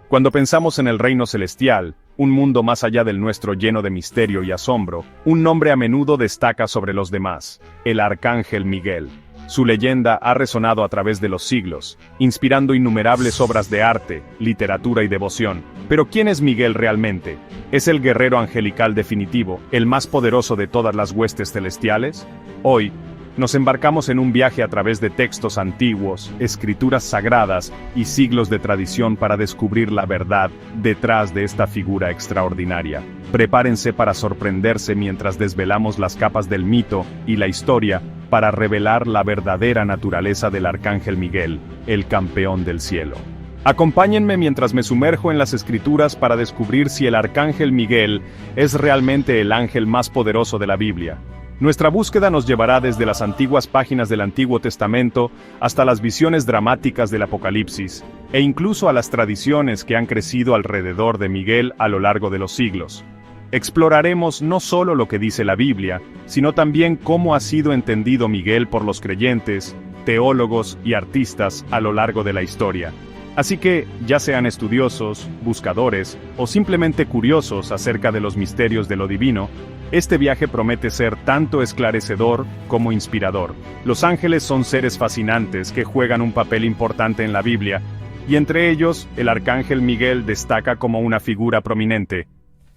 Cuando pensamos en el reino celestial, un mundo más allá del nuestro lleno de misterio y asombro, un nombre a menudo destaca sobre los demás: el Arcángel Miguel. Su leyenda ha resonado a través de los siglos, inspirando innumerables obras de arte, literatura y devoción. Pero ¿quién es Miguel realmente? ¿Es el guerrero angelical definitivo, el más poderoso de todas las huestes celestiales? Hoy, nos embarcamos en un viaje a través de textos antiguos, escrituras sagradas y siglos de tradición para descubrir la verdad detrás de esta figura extraordinaria. Prepárense para sorprenderse mientras desvelamos las capas del mito y la historia para revelar la verdadera naturaleza del Arcángel Miguel, el campeón del cielo. Acompáñenme mientras me sumerjo en las escrituras para descubrir si el Arcángel Miguel es realmente el ángel más poderoso de la Biblia. Nuestra búsqueda nos llevará desde las antiguas páginas del Antiguo Testamento hasta las visiones dramáticas del Apocalipsis, e incluso a las tradiciones que han crecido alrededor de Miguel a lo largo de los siglos. Exploraremos no solo lo que dice la Biblia, sino también cómo ha sido entendido Miguel por los creyentes, teólogos y artistas a lo largo de la historia. Así que, ya sean estudiosos, buscadores o simplemente curiosos acerca de los misterios de lo divino, este viaje promete ser tanto esclarecedor como inspirador. Los ángeles son seres fascinantes que juegan un papel importante en la Biblia, y entre ellos, el Arcángel Miguel destaca como una figura prominente.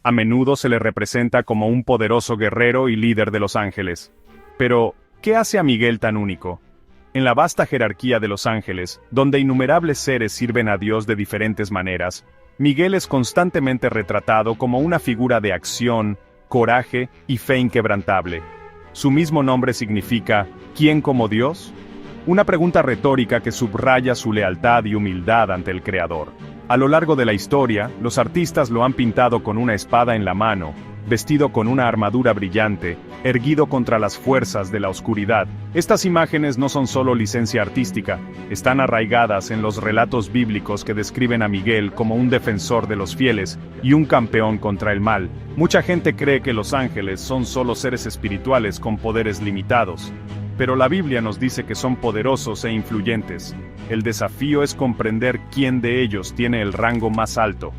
A menudo se le representa como un poderoso guerrero y líder de los ángeles. Pero, ¿qué hace a Miguel tan único? En la vasta jerarquía de los ángeles, donde innumerables seres sirven a Dios de diferentes maneras, Miguel es constantemente retratado como una figura de acción, coraje y fe inquebrantable. ¿Su mismo nombre significa ¿quién como Dios? Una pregunta retórica que subraya su lealtad y humildad ante el Creador. A lo largo de la historia, los artistas lo han pintado con una espada en la mano, vestido con una armadura brillante, erguido contra las fuerzas de la oscuridad. Estas imágenes no son solo licencia artística, están arraigadas en los relatos bíblicos que describen a Miguel como un defensor de los fieles y un campeón contra el mal. Mucha gente cree que los ángeles son solo seres espirituales con poderes limitados, pero la Biblia nos dice que son poderosos e influyentes. El desafío es comprender quién de ellos tiene el rango más alto.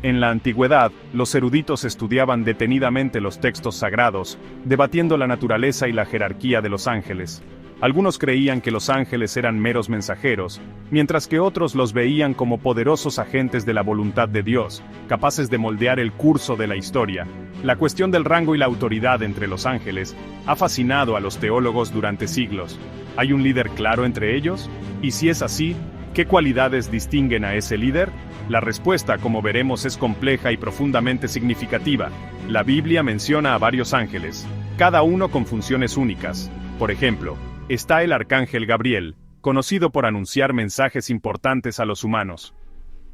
En la antigüedad, los eruditos estudiaban detenidamente los textos sagrados, debatiendo la naturaleza y la jerarquía de los ángeles. Algunos creían que los ángeles eran meros mensajeros, mientras que otros los veían como poderosos agentes de la voluntad de Dios, capaces de moldear el curso de la historia. La cuestión del rango y la autoridad entre los ángeles ha fascinado a los teólogos durante siglos. ¿Hay un líder claro entre ellos? Y si es así, ¿qué cualidades distinguen a ese líder? La respuesta, como veremos, es compleja y profundamente significativa. La Biblia menciona a varios ángeles, cada uno con funciones únicas. Por ejemplo, está el Arcángel Gabriel, conocido por anunciar mensajes importantes a los humanos.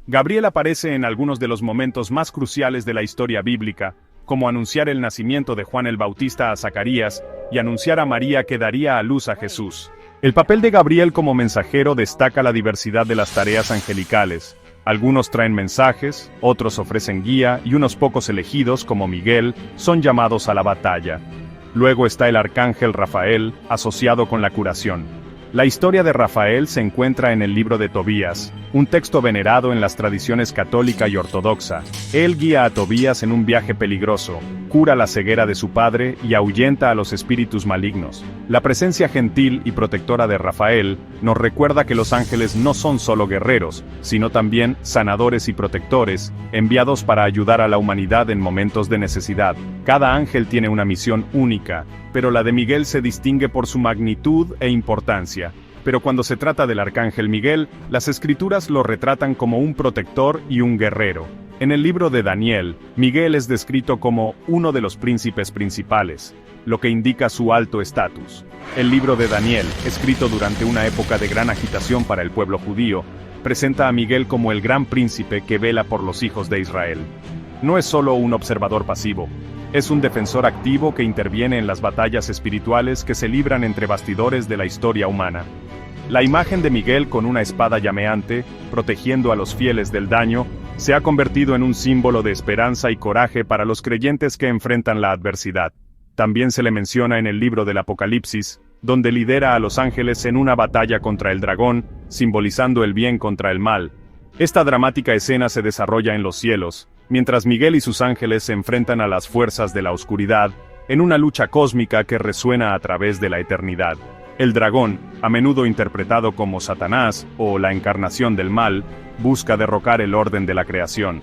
Gabriel aparece en algunos de los momentos más cruciales de la historia bíblica, como anunciar el nacimiento de Juan el Bautista a Zacarías y anunciar a María que daría a luz a Jesús. El papel de Gabriel como mensajero destaca la diversidad de las tareas angelicales. Algunos traen mensajes, otros ofrecen guía y unos pocos elegidos, como Miguel, son llamados a la batalla. Luego está el Arcángel Rafael, asociado con la curación. La historia de Rafael se encuentra en el libro de Tobías, un texto venerado en las tradiciones católica y ortodoxa. Él guía a Tobías en un viaje peligroso, cura la ceguera de su padre y ahuyenta a los espíritus malignos. La presencia gentil y protectora de Rafael nos recuerda que los ángeles no son solo guerreros, sino también sanadores y protectores, enviados para ayudar a la humanidad en momentos de necesidad. Cada ángel tiene una misión única, pero la de Miguel se distingue por su magnitud e importancia. Pero cuando se trata del Arcángel Miguel, las escrituras lo retratan como un protector y un guerrero. En el libro de Daniel, Miguel es descrito como uno de los príncipes principales, lo que indica su alto estatus. El libro de Daniel, escrito durante una época de gran agitación para el pueblo judío, presenta a Miguel como el gran príncipe que vela por los hijos de Israel. No es solo un observador pasivo, es un defensor activo que interviene en las batallas espirituales que se libran entre bastidores de la historia humana. La imagen de Miguel con una espada llameante, protegiendo a los fieles del daño, se ha convertido en un símbolo de esperanza y coraje para los creyentes que enfrentan la adversidad. También se le menciona en el libro del Apocalipsis, donde lidera a los ángeles en una batalla contra el dragón, simbolizando el bien contra el mal. Esta dramática escena se desarrolla en los cielos, mientras Miguel y sus ángeles se enfrentan a las fuerzas de la oscuridad, en una lucha cósmica que resuena a través de la eternidad. El dragón, a menudo interpretado como Satanás o la encarnación del mal, busca derrocar el orden de la creación.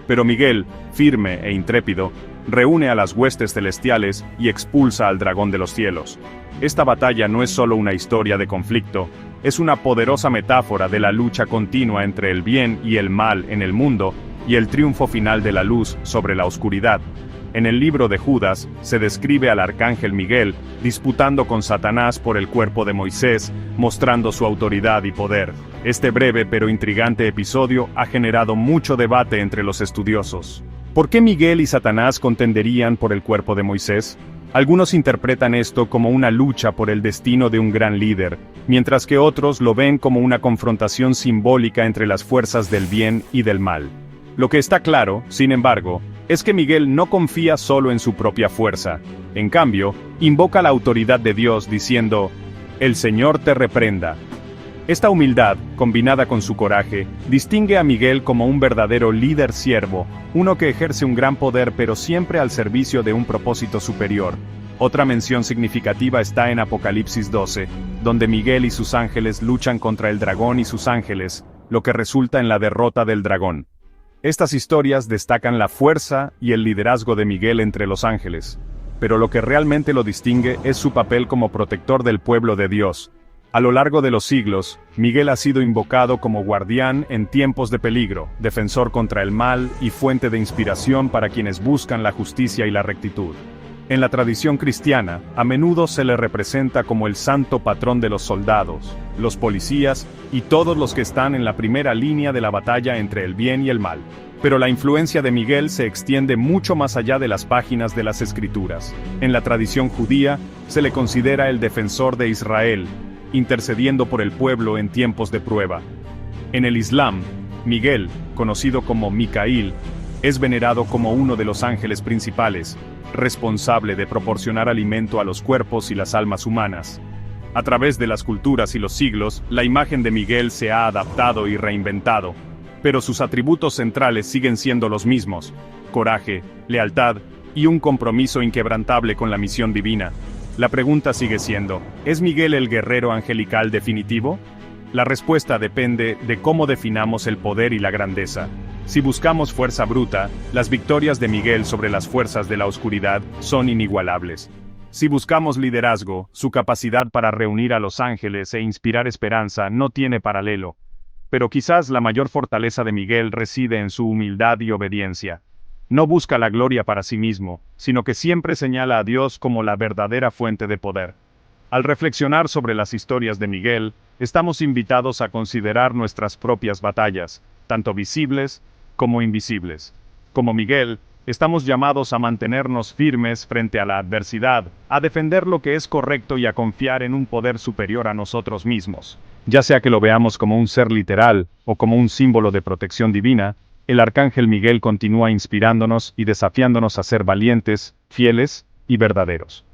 Pero Miguel, firme e intrépido, reúne a las huestes celestiales y expulsa al dragón de los cielos. Esta batalla no es solo una historia de conflicto, es una poderosa metáfora de la lucha continua entre el bien y el mal en el mundo y el triunfo final de la luz sobre la oscuridad. En el libro de Judas, se describe al arcángel Miguel disputando con Satanás por el cuerpo de Moisés, mostrando su autoridad y poder. Este breve pero intrigante episodio ha generado mucho debate entre los estudiosos. ¿Por qué Miguel y Satanás contenderían por el cuerpo de Moisés? Algunos interpretan esto como una lucha por el destino de un gran líder, mientras que otros lo ven como una confrontación simbólica entre las fuerzas del bien y del mal. Lo que está claro, sin embargo, es que Miguel no confía solo en su propia fuerza. En cambio, invoca la autoridad de Dios diciendo, «El Señor te reprenda». Esta humildad, combinada con su coraje, distingue a Miguel como un verdadero líder siervo, uno que ejerce un gran poder pero siempre al servicio de un propósito superior. Otra mención significativa está en Apocalipsis 12, donde Miguel y sus ángeles luchan contra el dragón y sus ángeles, lo que resulta en la derrota del dragón. Estas historias destacan la fuerza y el liderazgo de Miguel entre los ángeles, pero lo que realmente lo distingue es su papel como protector del pueblo de Dios. A lo largo de los siglos, Miguel ha sido invocado como guardián en tiempos de peligro, defensor contra el mal y fuente de inspiración para quienes buscan la justicia y la rectitud. En la tradición cristiana, a menudo se le representa como el santo patrón de los soldados, los policías y todos los que están en la primera línea de la batalla entre el bien y el mal. Pero la influencia de Miguel se extiende mucho más allá de las páginas de las Escrituras. En la tradición judía, se le considera el defensor de Israel, intercediendo por el pueblo en tiempos de prueba. En el Islam, Miguel, conocido como Micaíl, es venerado como uno de los ángeles principales, responsable de proporcionar alimento a los cuerpos y las almas humanas. A través de las culturas y los siglos, la imagen de Miguel se ha adaptado y reinventado, pero sus atributos centrales siguen siendo los mismos: coraje, lealtad y un compromiso inquebrantable con la misión divina. La pregunta sigue siendo, ¿es Miguel el guerrero angelical definitivo? La respuesta depende de cómo definamos el poder y la grandeza. Si buscamos fuerza bruta, las victorias de Miguel sobre las fuerzas de la oscuridad son inigualables. Si buscamos liderazgo, su capacidad para reunir a los ángeles e inspirar esperanza no tiene paralelo. Pero quizás la mayor fortaleza de Miguel reside en su humildad y obediencia. No busca la gloria para sí mismo, sino que siempre señala a Dios como la verdadera fuente de poder. Al reflexionar sobre las historias de Miguel, estamos invitados a considerar nuestras propias batallas, tanto visibles como invisibles. Como Miguel, estamos llamados a mantenernos firmes frente a la adversidad, a defender lo que es correcto y a confiar en un poder superior a nosotros mismos. Ya sea que lo veamos como un ser literal o como un símbolo de protección divina, el arcángel Miguel continúa inspirándonos y desafiándonos a ser valientes, fieles y verdaderos.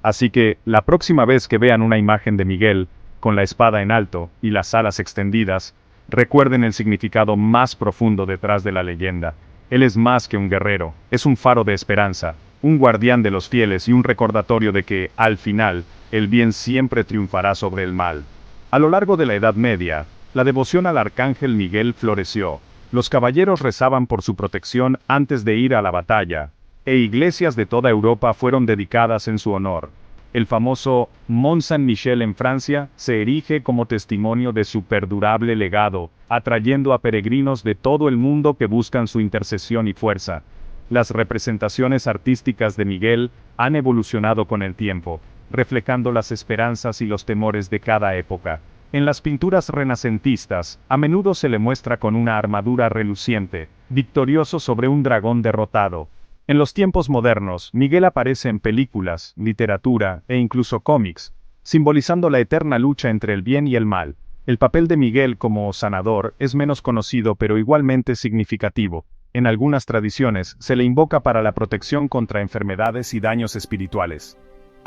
Así que, la próxima vez que vean una imagen de Miguel, con la espada en alto y las alas extendidas, recuerden el significado más profundo detrás de la leyenda. Él es más que un guerrero, es un faro de esperanza, un guardián de los fieles y un recordatorio de que, al final, el bien siempre triunfará sobre el mal. A lo largo de la Edad Media, la devoción al arcángel Miguel floreció. Los caballeros rezaban por su protección antes de ir a la batalla, e iglesias de toda Europa fueron dedicadas en su honor. El famoso Mont Saint-Michel en Francia se erige como testimonio de su perdurable legado, atrayendo a peregrinos de todo el mundo que buscan su intercesión y fuerza. Las representaciones artísticas de Miguel han evolucionado con el tiempo, reflejando las esperanzas y los temores de cada época. En las pinturas renacentistas, a menudo se le muestra con una armadura reluciente, victorioso sobre un dragón derrotado. En los tiempos modernos, Miguel aparece en películas, literatura e incluso cómics, simbolizando la eterna lucha entre el bien y el mal. El papel de Miguel como sanador es menos conocido pero igualmente significativo. En algunas tradiciones, se le invoca para la protección contra enfermedades y daños espirituales.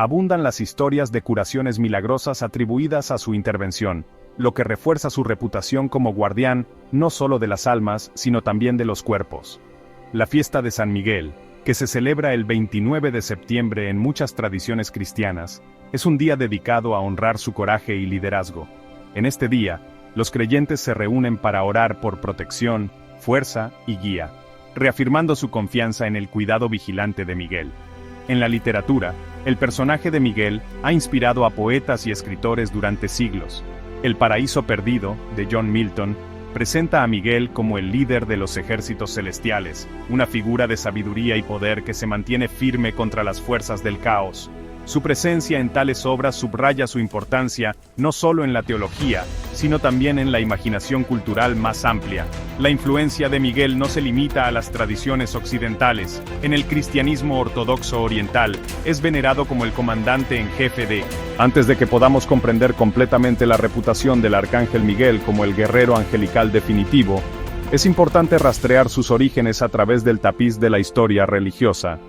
abundan las historias de curaciones milagrosas atribuidas a su intervención, lo que refuerza su reputación como guardián, no solo de las almas, sino también de los cuerpos. La fiesta de San Miguel, que se celebra el 29 de septiembre en muchas tradiciones cristianas, es un día dedicado a honrar su coraje y liderazgo. En este día, los creyentes se reúnen para orar por protección, fuerza y guía, reafirmando su confianza en el cuidado vigilante de Miguel. En la literatura, el personaje de Miguel ha inspirado a poetas y escritores durante siglos. El Paraíso Perdido, de John Milton, presenta a Miguel como el líder de los ejércitos celestiales, una figura de sabiduría y poder que se mantiene firme contra las fuerzas del caos. Su presencia en tales obras subraya su importancia, no solo en la teología, sino también en la imaginación cultural más amplia. La influencia de Miguel no se limita a las tradiciones occidentales. En el cristianismo ortodoxo oriental, es venerado como el comandante en jefe de... Antes de que podamos comprender completamente la reputación del arcángel Miguel como el guerrero angelical definitivo, es importante rastrear sus orígenes a través del tapiz de la historia religiosa.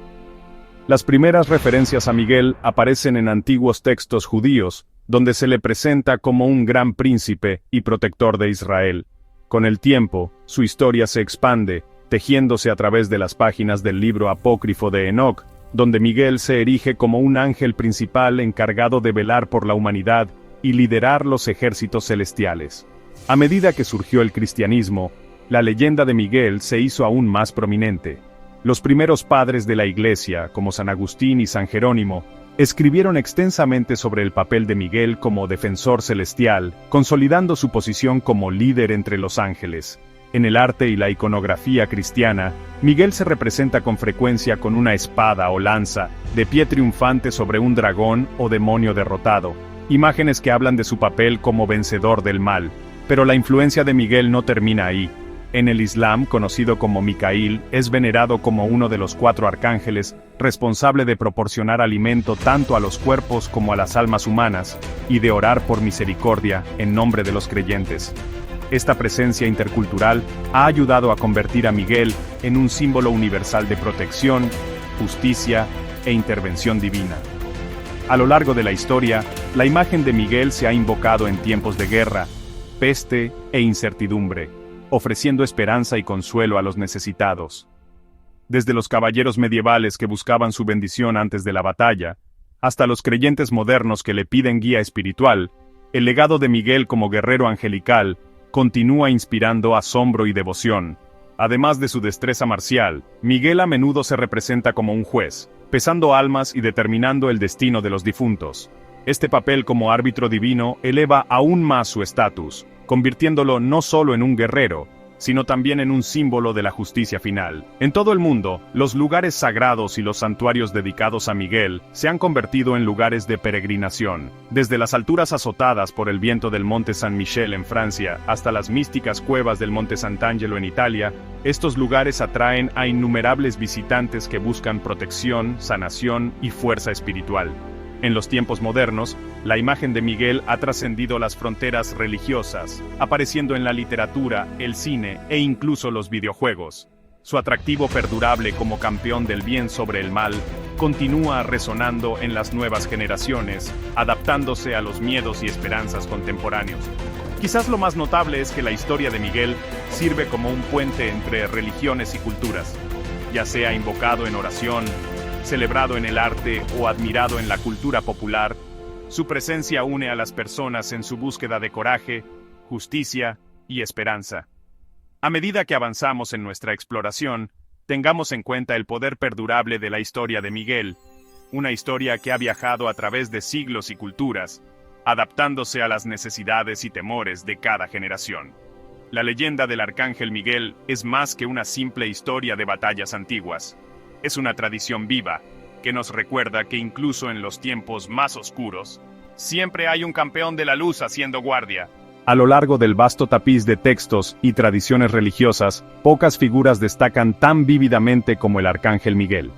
Las primeras referencias a Miguel aparecen en antiguos textos judíos, donde se le presenta como un gran príncipe y protector de Israel. Con el tiempo, su historia se expande, tejiéndose a través de las páginas del libro apócrifo de Enoc, donde Miguel se erige como un ángel principal encargado de velar por la humanidad y liderar los ejércitos celestiales. A medida que surgió el cristianismo, la leyenda de Miguel se hizo aún más prominente. Los primeros padres de la Iglesia, como San Agustín y San Jerónimo, escribieron extensamente sobre el papel de Miguel como defensor celestial, consolidando su posición como líder entre los ángeles. En el arte y la iconografía cristiana, Miguel se representa con frecuencia con una espada o lanza, de pie triunfante sobre un dragón o demonio derrotado, imágenes que hablan de su papel como vencedor del mal. Pero la influencia de Miguel no termina ahí. En el Islam, conocido como Micaíl, es venerado como uno de los 4 arcángeles, responsable de proporcionar alimento tanto a los cuerpos como a las almas humanas, y de orar por misericordia en nombre de los creyentes. Esta presencia intercultural ha ayudado a convertir a Miguel en un símbolo universal de protección, justicia e intervención divina. A lo largo de la historia, la imagen de Miguel se ha invocado en tiempos de guerra, peste e incertidumbre, ofreciendo esperanza y consuelo a los necesitados. Desde los caballeros medievales que buscaban su bendición antes de la batalla, hasta los creyentes modernos que le piden guía espiritual, el legado de Miguel como guerrero angelical continúa inspirando asombro y devoción. Además de su destreza marcial, Miguel a menudo se representa como un juez, pesando almas y determinando el destino de los difuntos. Este papel como árbitro divino eleva aún más su estatus, convirtiéndolo no solo en un guerrero, sino también en un símbolo de la justicia final. En todo el mundo, los lugares sagrados y los santuarios dedicados a Miguel se han convertido en lugares de peregrinación. Desde las alturas azotadas por el viento del Monte San Michel en Francia hasta las místicas cuevas del Monte Sant'Angelo en Italia, estos lugares atraen a innumerables visitantes que buscan protección, sanación y fuerza espiritual. En los tiempos modernos, la imagen de Miguel ha trascendido las fronteras religiosas, apareciendo en la literatura, el cine e incluso los videojuegos. Su atractivo perdurable como campeón del bien sobre el mal continúa resonando en las nuevas generaciones, adaptándose a los miedos y esperanzas contemporáneos. Quizás lo más notable es que la historia de Miguel sirve como un puente entre religiones y culturas, ya sea invocado en oración, celebrado en el arte o admirado en la cultura popular. Su presencia une a las personas en su búsqueda de coraje, justicia y esperanza. A medida que avanzamos en nuestra exploración, tengamos en cuenta el poder perdurable de la historia de Miguel, una historia que ha viajado a través de siglos y culturas, adaptándose a las necesidades y temores de cada generación. La leyenda del Arcángel Miguel es más que una simple historia de batallas antiguas. Es una tradición viva, que nos recuerda que incluso en los tiempos más oscuros, siempre hay un campeón de la luz haciendo guardia. A lo largo del vasto tapiz de textos y tradiciones religiosas, pocas figuras destacan tan vívidamente como el Arcángel Miguel.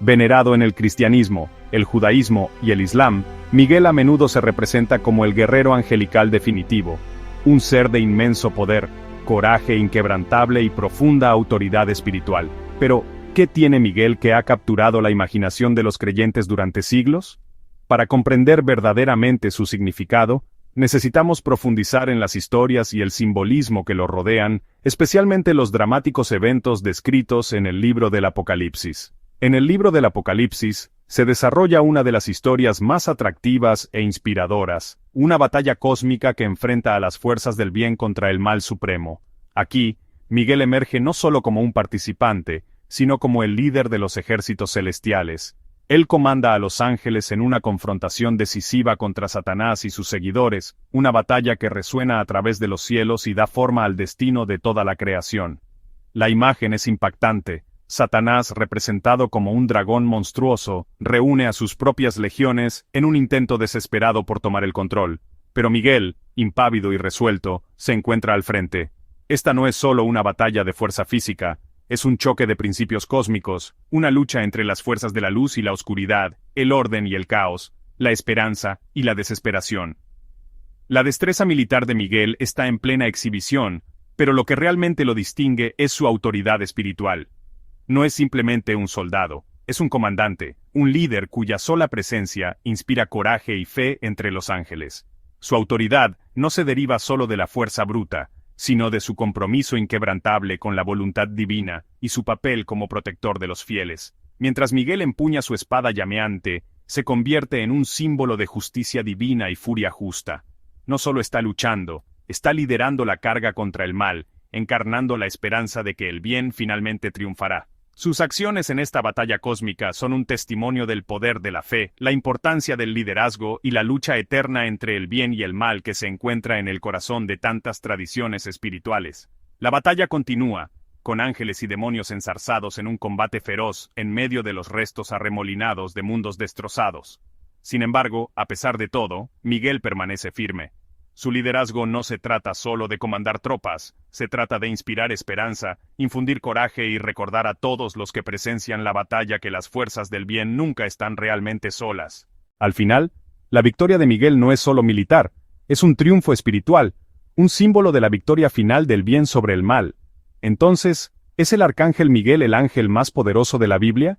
Venerado en el cristianismo, el judaísmo y el islam, Miguel a menudo se representa como el guerrero angelical definitivo, un ser de inmenso poder, coraje inquebrantable y profunda autoridad espiritual. Pero, ¿qué tiene Miguel que ha capturado la imaginación de los creyentes durante siglos? Para comprender verdaderamente su significado, necesitamos profundizar en las historias y el simbolismo que lo rodean, especialmente los dramáticos eventos descritos en el libro del Apocalipsis. En el libro del Apocalipsis, se desarrolla una de las historias más atractivas e inspiradoras, una batalla cósmica que enfrenta a las fuerzas del bien contra el mal supremo. Aquí, Miguel emerge no solo como un participante, sino como el líder de los ejércitos celestiales. Él comanda a los ángeles en una confrontación decisiva contra Satanás y sus seguidores, una batalla que resuena a través de los cielos y da forma al destino de toda la creación. La imagen es impactante. Satanás, representado como un dragón monstruoso, reúne a sus propias legiones en un intento desesperado por tomar el control. Pero Miguel, impávido y resuelto, se encuentra al frente. Esta no es solo una batalla de fuerza física, es un choque de principios cósmicos, una lucha entre las fuerzas de la luz y la oscuridad, el orden y el caos, la esperanza y la desesperación. La destreza militar de Miguel está en plena exhibición, pero lo que realmente lo distingue es su autoridad espiritual. No es simplemente un soldado, es un comandante, un líder cuya sola presencia inspira coraje y fe entre los ángeles. Su autoridad no se deriva solo de la fuerza bruta, sino de su compromiso inquebrantable con la voluntad divina y su papel como protector de los fieles. Mientras Miguel empuña su espada llameante, se convierte en un símbolo de justicia divina y furia justa. No solo está luchando, está liderando la carga contra el mal, encarnando la esperanza de que el bien finalmente triunfará. Sus acciones en esta batalla cósmica son un testimonio del poder de la fe, la importancia del liderazgo y la lucha eterna entre el bien y el mal que se encuentra en el corazón de tantas tradiciones espirituales. La batalla continúa, con ángeles y demonios enzarzados en un combate feroz en medio de los restos arremolinados de mundos destrozados. Sin embargo, a pesar de todo, Miguel permanece firme. Su liderazgo no se trata solo de comandar tropas, se trata de inspirar esperanza, infundir coraje y recordar a todos los que presencian la batalla que las fuerzas del bien nunca están realmente solas. Al final, la victoria de Miguel no es solo militar, es un triunfo espiritual, un símbolo de la victoria final del bien sobre el mal. Entonces, ¿es el arcángel Miguel el ángel más poderoso de la Biblia?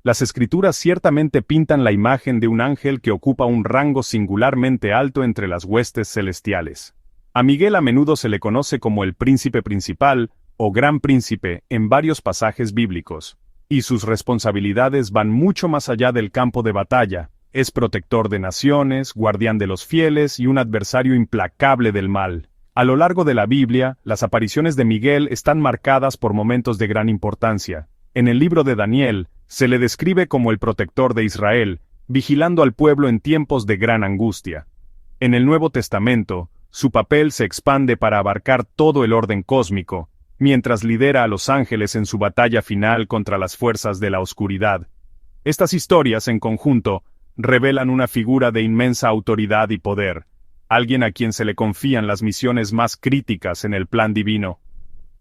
Las escrituras ciertamente pintan la imagen de un ángel que ocupa un rango singularmente alto entre las huestes celestiales. A Miguel a menudo se le conoce como el príncipe principal, o gran príncipe, en varios pasajes bíblicos, y sus responsabilidades van mucho más allá del campo de batalla. Es protector de naciones, guardián de los fieles y un adversario implacable del mal. A lo largo de la Biblia, las apariciones de Miguel están marcadas por momentos de gran importancia. En el libro de Daniel, se le describe como el protector de Israel, vigilando al pueblo en tiempos de gran angustia. En el Nuevo Testamento, su papel se expande para abarcar todo el orden cósmico, mientras lidera a los ángeles en su batalla final contra las fuerzas de la oscuridad. Estas historias, en conjunto, revelan una figura de inmensa autoridad y poder, alguien a quien se le confían las misiones más críticas en el plan divino.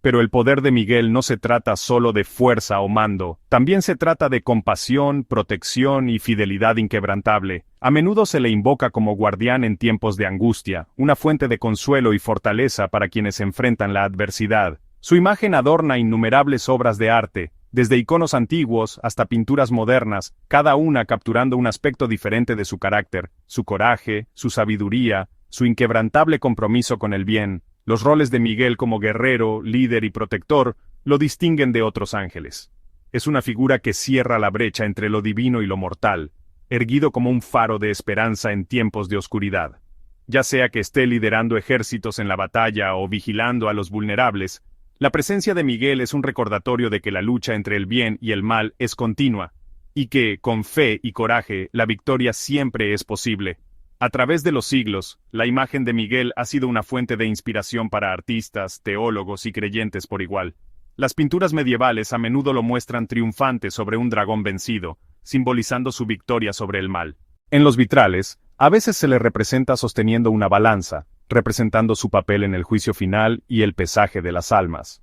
Pero el poder de Miguel no se trata solo de fuerza o mando, también se trata de compasión, protección y fidelidad inquebrantable. A menudo se le invoca como guardián en tiempos de angustia, una fuente de consuelo y fortaleza para quienes enfrentan la adversidad. Su imagen adorna innumerables obras de arte, desde iconos antiguos hasta pinturas modernas, cada una capturando un aspecto diferente de su carácter, su coraje, su sabiduría, su inquebrantable compromiso con el bien. Los roles de Miguel como guerrero, líder y protector lo distinguen de otros ángeles. Es una figura que cierra la brecha entre lo divino y lo mortal, erguido como un faro de esperanza en tiempos de oscuridad. Ya sea que esté liderando ejércitos en la batalla o vigilando a los vulnerables, la presencia de Miguel es un recordatorio de que la lucha entre el bien y el mal es continua, y que, con fe y coraje, la victoria siempre es posible. A través de los siglos, la imagen de Miguel ha sido una fuente de inspiración para artistas, teólogos y creyentes por igual. Las pinturas medievales a menudo lo muestran triunfante sobre un dragón vencido, simbolizando su victoria sobre el mal. En los vitrales, a veces se le representa sosteniendo una balanza, representando su papel en el juicio final y el pesaje de las almas.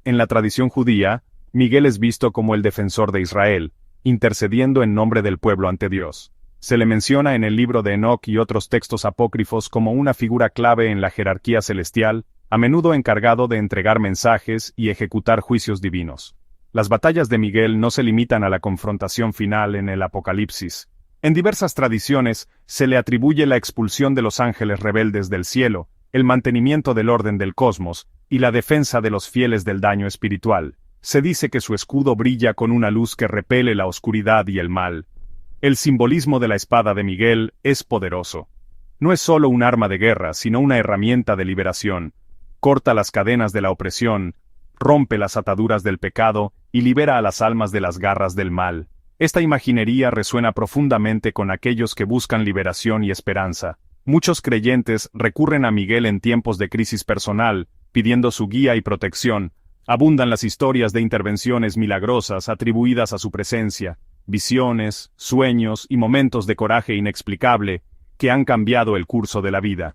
En la tradición judía, Miguel es visto como el defensor de Israel, intercediendo en nombre del pueblo ante Dios. Se le menciona en el libro de Enoc y otros textos apócrifos como una figura clave en la jerarquía celestial, a menudo encargado de entregar mensajes y ejecutar juicios divinos. Las batallas de Miguel no se limitan a la confrontación final en el Apocalipsis. En diversas tradiciones, se le atribuye la expulsión de los ángeles rebeldes del cielo, el mantenimiento del orden del cosmos, y la defensa de los fieles del daño espiritual. Se dice que su escudo brilla con una luz que repele la oscuridad y el mal. El simbolismo de la espada de Miguel es poderoso. No es solo un arma de guerra, sino una herramienta de liberación. Corta las cadenas de la opresión, rompe las ataduras del pecado y libera a las almas de las garras del mal. Esta imaginería resuena profundamente con aquellos que buscan liberación y esperanza. Muchos creyentes recurren a Miguel en tiempos de crisis personal, pidiendo su guía y protección. Abundan las historias de intervenciones milagrosas atribuidas a su presencia, visiones, sueños y momentos de coraje inexplicable que han cambiado el curso de la vida.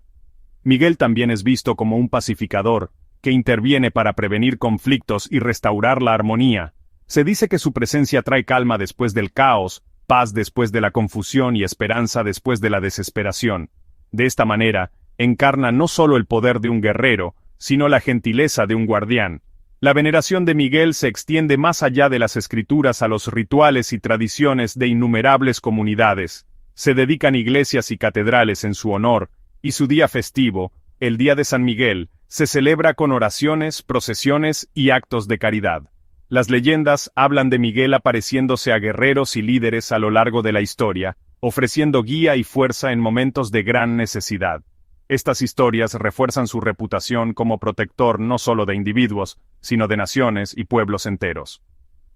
Miguel también es visto como un pacificador, que interviene para prevenir conflictos y restaurar la armonía. Se dice que su presencia trae calma después del caos, paz después de la confusión y esperanza después de la desesperación. De esta manera, encarna no solo el poder de un guerrero, sino la gentileza de un guardián. La veneración de Miguel se extiende más allá de las escrituras a los rituales y tradiciones de innumerables comunidades. Se dedican iglesias y catedrales en su honor, y su día festivo, el Día de San Miguel, se celebra con oraciones, procesiones y actos de caridad. Las leyendas hablan de Miguel apareciéndose a guerreros y líderes a lo largo de la historia, ofreciendo guía y fuerza en momentos de gran necesidad. Estas historias refuerzan su reputación como protector no solo de individuos, sino de naciones y pueblos enteros.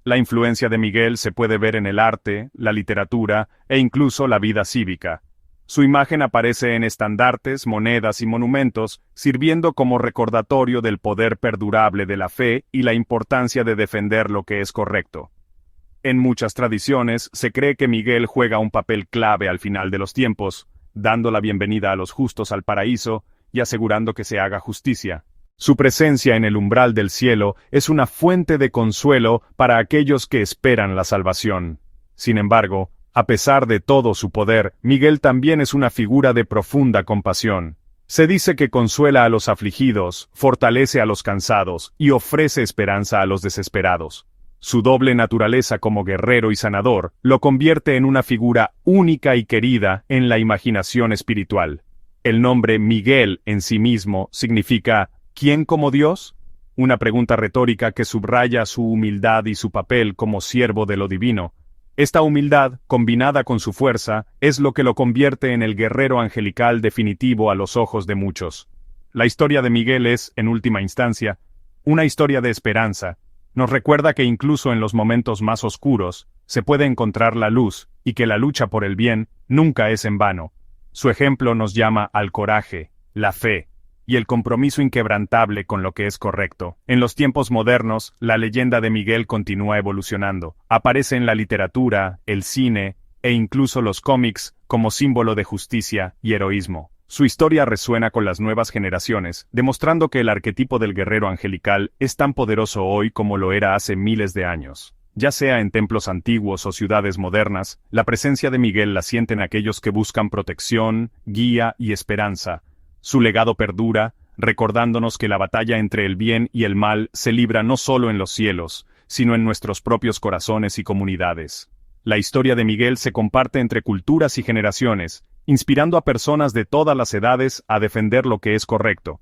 La influencia de Miguel se puede ver en el arte, la literatura e incluso la vida cívica. Su imagen aparece en estandartes, monedas y monumentos, sirviendo como recordatorio del poder perdurable de la fe y la importancia de defender lo que es correcto. En muchas tradiciones se cree que Miguel juega un papel clave al final de los tiempos, dando la bienvenida a los justos al paraíso y asegurando que se haga justicia. Su presencia en el umbral del cielo es una fuente de consuelo para aquellos que esperan la salvación. Sin embargo, a pesar de todo su poder, Miguel también es una figura de profunda compasión. Se dice que consuela a los afligidos, fortalece a los cansados y ofrece esperanza a los desesperados. Su doble naturaleza como guerrero y sanador lo convierte en una figura única y querida en la imaginación espiritual. El nombre Miguel en sí mismo significa ¿quién como Dios? Una pregunta retórica que subraya su humildad y su papel como siervo de lo divino. Esta humildad, combinada con su fuerza, es lo que lo convierte en el guerrero angelical definitivo a los ojos de muchos. La historia de Miguel es, en última instancia, una historia de esperanza. Nos recuerda que incluso en los momentos más oscuros, se puede encontrar la luz, y que la lucha por el bien nunca es en vano. Su ejemplo nos llama al coraje, la fe, y el compromiso inquebrantable con lo que es correcto. En los tiempos modernos, la leyenda de Miguel continúa evolucionando. Aparece en la literatura, el cine, e incluso los cómics, como símbolo de justicia y heroísmo. Su historia resuena con las nuevas generaciones, demostrando que el arquetipo del guerrero angelical es tan poderoso hoy como lo era hace miles de años. Ya sea en templos antiguos o ciudades modernas, la presencia de Miguel la sienten aquellos que buscan protección, guía y esperanza. Su legado perdura, recordándonos que la batalla entre el bien y el mal se libra no solo en los cielos, sino en nuestros propios corazones y comunidades. La historia de Miguel se comparte entre culturas y generaciones, inspirando a personas de todas las edades a defender lo que es correcto.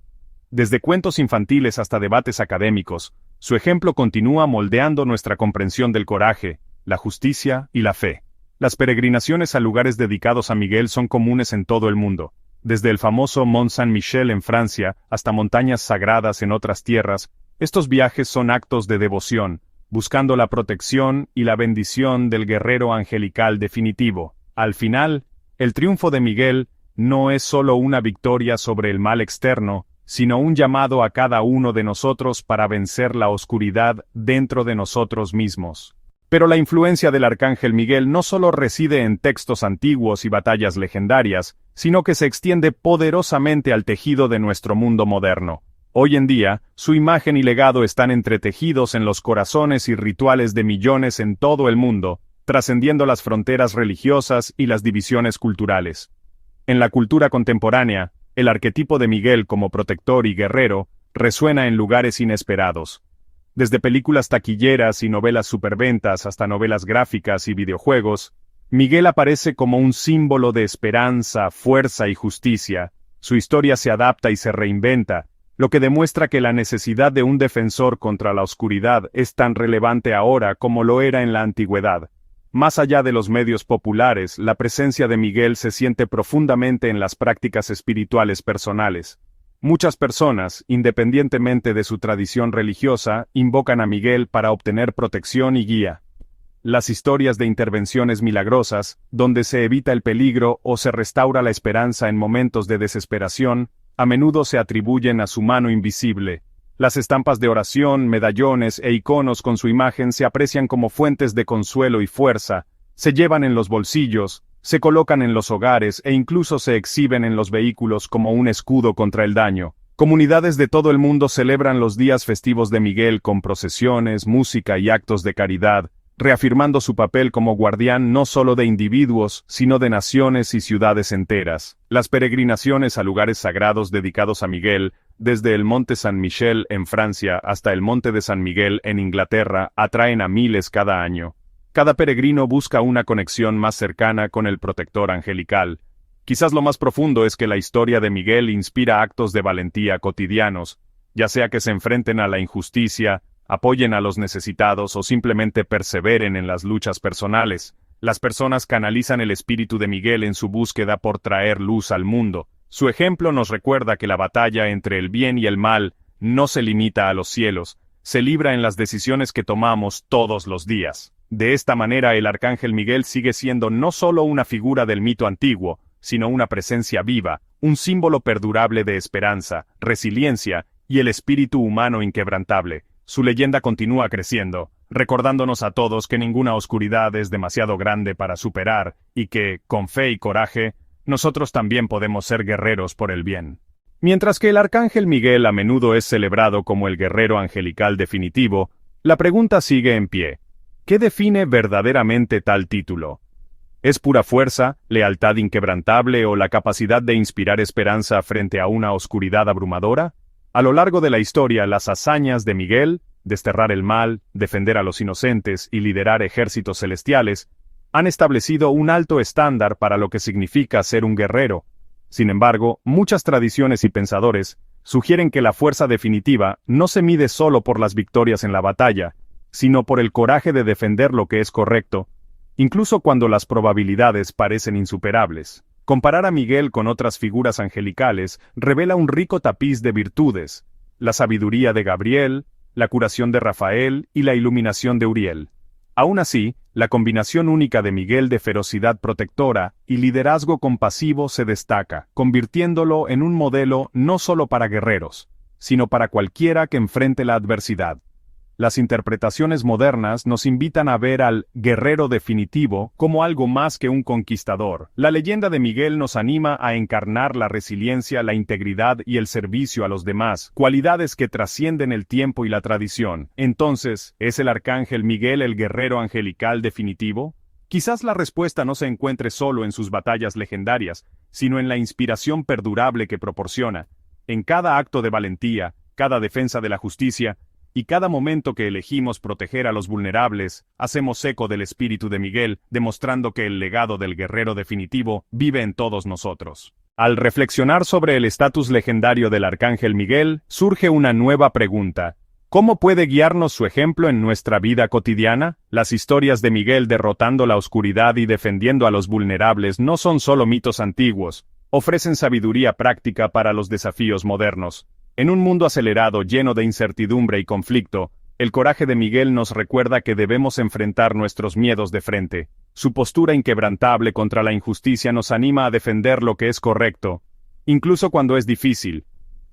Desde cuentos infantiles hasta debates académicos, su ejemplo continúa moldeando nuestra comprensión del coraje, la justicia y la fe. Las peregrinaciones a lugares dedicados a Miguel son comunes en todo el mundo. Desde el famoso Mont Saint-Michel en Francia hasta montañas sagradas en otras tierras, estos viajes son actos de devoción, buscando la protección y la bendición del guerrero angelical definitivo. Al final, el triunfo de Miguel no es solo una victoria sobre el mal externo, sino un llamado a cada uno de nosotros para vencer la oscuridad dentro de nosotros mismos. Pero la influencia del arcángel Miguel no solo reside en textos antiguos y batallas legendarias, sino que se extiende poderosamente al tejido de nuestro mundo moderno. Hoy en día, su imagen y legado están entretejidos en los corazones y rituales de millones en todo el mundo, trascendiendo las fronteras religiosas y las divisiones culturales. En la cultura contemporánea, el arquetipo de Miguel como protector y guerrero resuena en lugares inesperados. Desde películas taquilleras y novelas superventas hasta novelas gráficas y videojuegos, Miguel aparece como un símbolo de esperanza, fuerza y justicia. Su historia se adapta y se reinventa, lo que demuestra que la necesidad de un defensor contra la oscuridad es tan relevante ahora como lo era en la antigüedad. Más allá de los medios populares, la presencia de Miguel se siente profundamente en las prácticas espirituales personales. Muchas personas, independientemente de su tradición religiosa, invocan a Miguel para obtener protección y guía. Las historias de intervenciones milagrosas, donde se evita el peligro o se restaura la esperanza en momentos de desesperación, a menudo se atribuyen a su mano invisible. Las estampas de oración, medallones e iconos con su imagen se aprecian como fuentes de consuelo y fuerza, se llevan en los bolsillos, se colocan en los hogares e incluso se exhiben en los vehículos como un escudo contra el daño. Comunidades de todo el mundo celebran los días festivos de Miguel con procesiones, música y actos de caridad, reafirmando su papel como guardián no solo de individuos, sino de naciones y ciudades enteras. Las peregrinaciones a lugares sagrados dedicados a Miguel, desde el Monte San Michel en Francia hasta el Monte de San Miguel en Inglaterra, atraen a miles cada año. Cada peregrino busca una conexión más cercana con el protector angelical. Quizás lo más profundo es que la historia de Miguel inspira actos de valentía cotidianos, ya sea que se enfrenten a la injusticia, apoyen a los necesitados o simplemente perseveren en las luchas personales. Las personas canalizan el espíritu de Miguel en su búsqueda por traer luz al mundo. Su ejemplo nos recuerda que la batalla entre el bien y el mal no se limita a los cielos, se libra en las decisiones que tomamos todos los días. De esta manera el arcángel Miguel sigue siendo no solo una figura del mito antiguo, sino una presencia viva, un símbolo perdurable de esperanza, resiliencia y el espíritu humano inquebrantable. Su leyenda continúa creciendo, recordándonos a todos que ninguna oscuridad es demasiado grande para superar, y que, con fe y coraje, nosotros también podemos ser guerreros por el bien. Mientras que el arcángel Miguel a menudo es celebrado como el guerrero angelical definitivo, la pregunta sigue en pie. ¿Qué define verdaderamente tal título? ¿Es pura fuerza, lealtad inquebrantable o la capacidad de inspirar esperanza frente a una oscuridad abrumadora? A lo largo de la historia, las hazañas de Miguel, desterrar el mal, defender a los inocentes y liderar ejércitos celestiales, han establecido un alto estándar para lo que significa ser un guerrero. Sin embargo, muchas tradiciones y pensadores sugieren que la fuerza definitiva no se mide solo por las victorias en la batalla, sino por el coraje de defender lo que es correcto, incluso cuando las probabilidades parecen insuperables. Comparar a Miguel con otras figuras angelicales revela un rico tapiz de virtudes: la sabiduría de Gabriel, la curación de Rafael y la iluminación de Uriel. Aún así, la combinación única de Miguel de ferocidad protectora y liderazgo compasivo se destaca, convirtiéndolo en un modelo no solo para guerreros, sino para cualquiera que enfrente la adversidad. Las interpretaciones modernas nos invitan a ver al guerrero definitivo como algo más que un conquistador. La leyenda de Miguel nos anima a encarnar la resiliencia, la integridad y el servicio a los demás, cualidades que trascienden el tiempo y la tradición. Entonces, ¿es el arcángel Miguel el guerrero angelical definitivo? Quizás la respuesta no se encuentre solo en sus batallas legendarias, sino en la inspiración perdurable que proporciona. En cada acto de valentía, cada defensa de la justicia, y cada momento que elegimos proteger a los vulnerables, hacemos eco del espíritu de Miguel, demostrando que el legado del guerrero definitivo vive en todos nosotros. Al reflexionar sobre el estatus legendario del arcángel Miguel, surge una nueva pregunta. ¿Cómo puede guiarnos su ejemplo en nuestra vida cotidiana? Las historias de Miguel derrotando la oscuridad y defendiendo a los vulnerables no son solo mitos antiguos, ofrecen sabiduría práctica para los desafíos modernos. En un mundo acelerado lleno de incertidumbre y conflicto, el coraje de Miguel nos recuerda que debemos enfrentar nuestros miedos de frente. Su postura inquebrantable contra la injusticia nos anima a defender lo que es correcto, incluso cuando es difícil.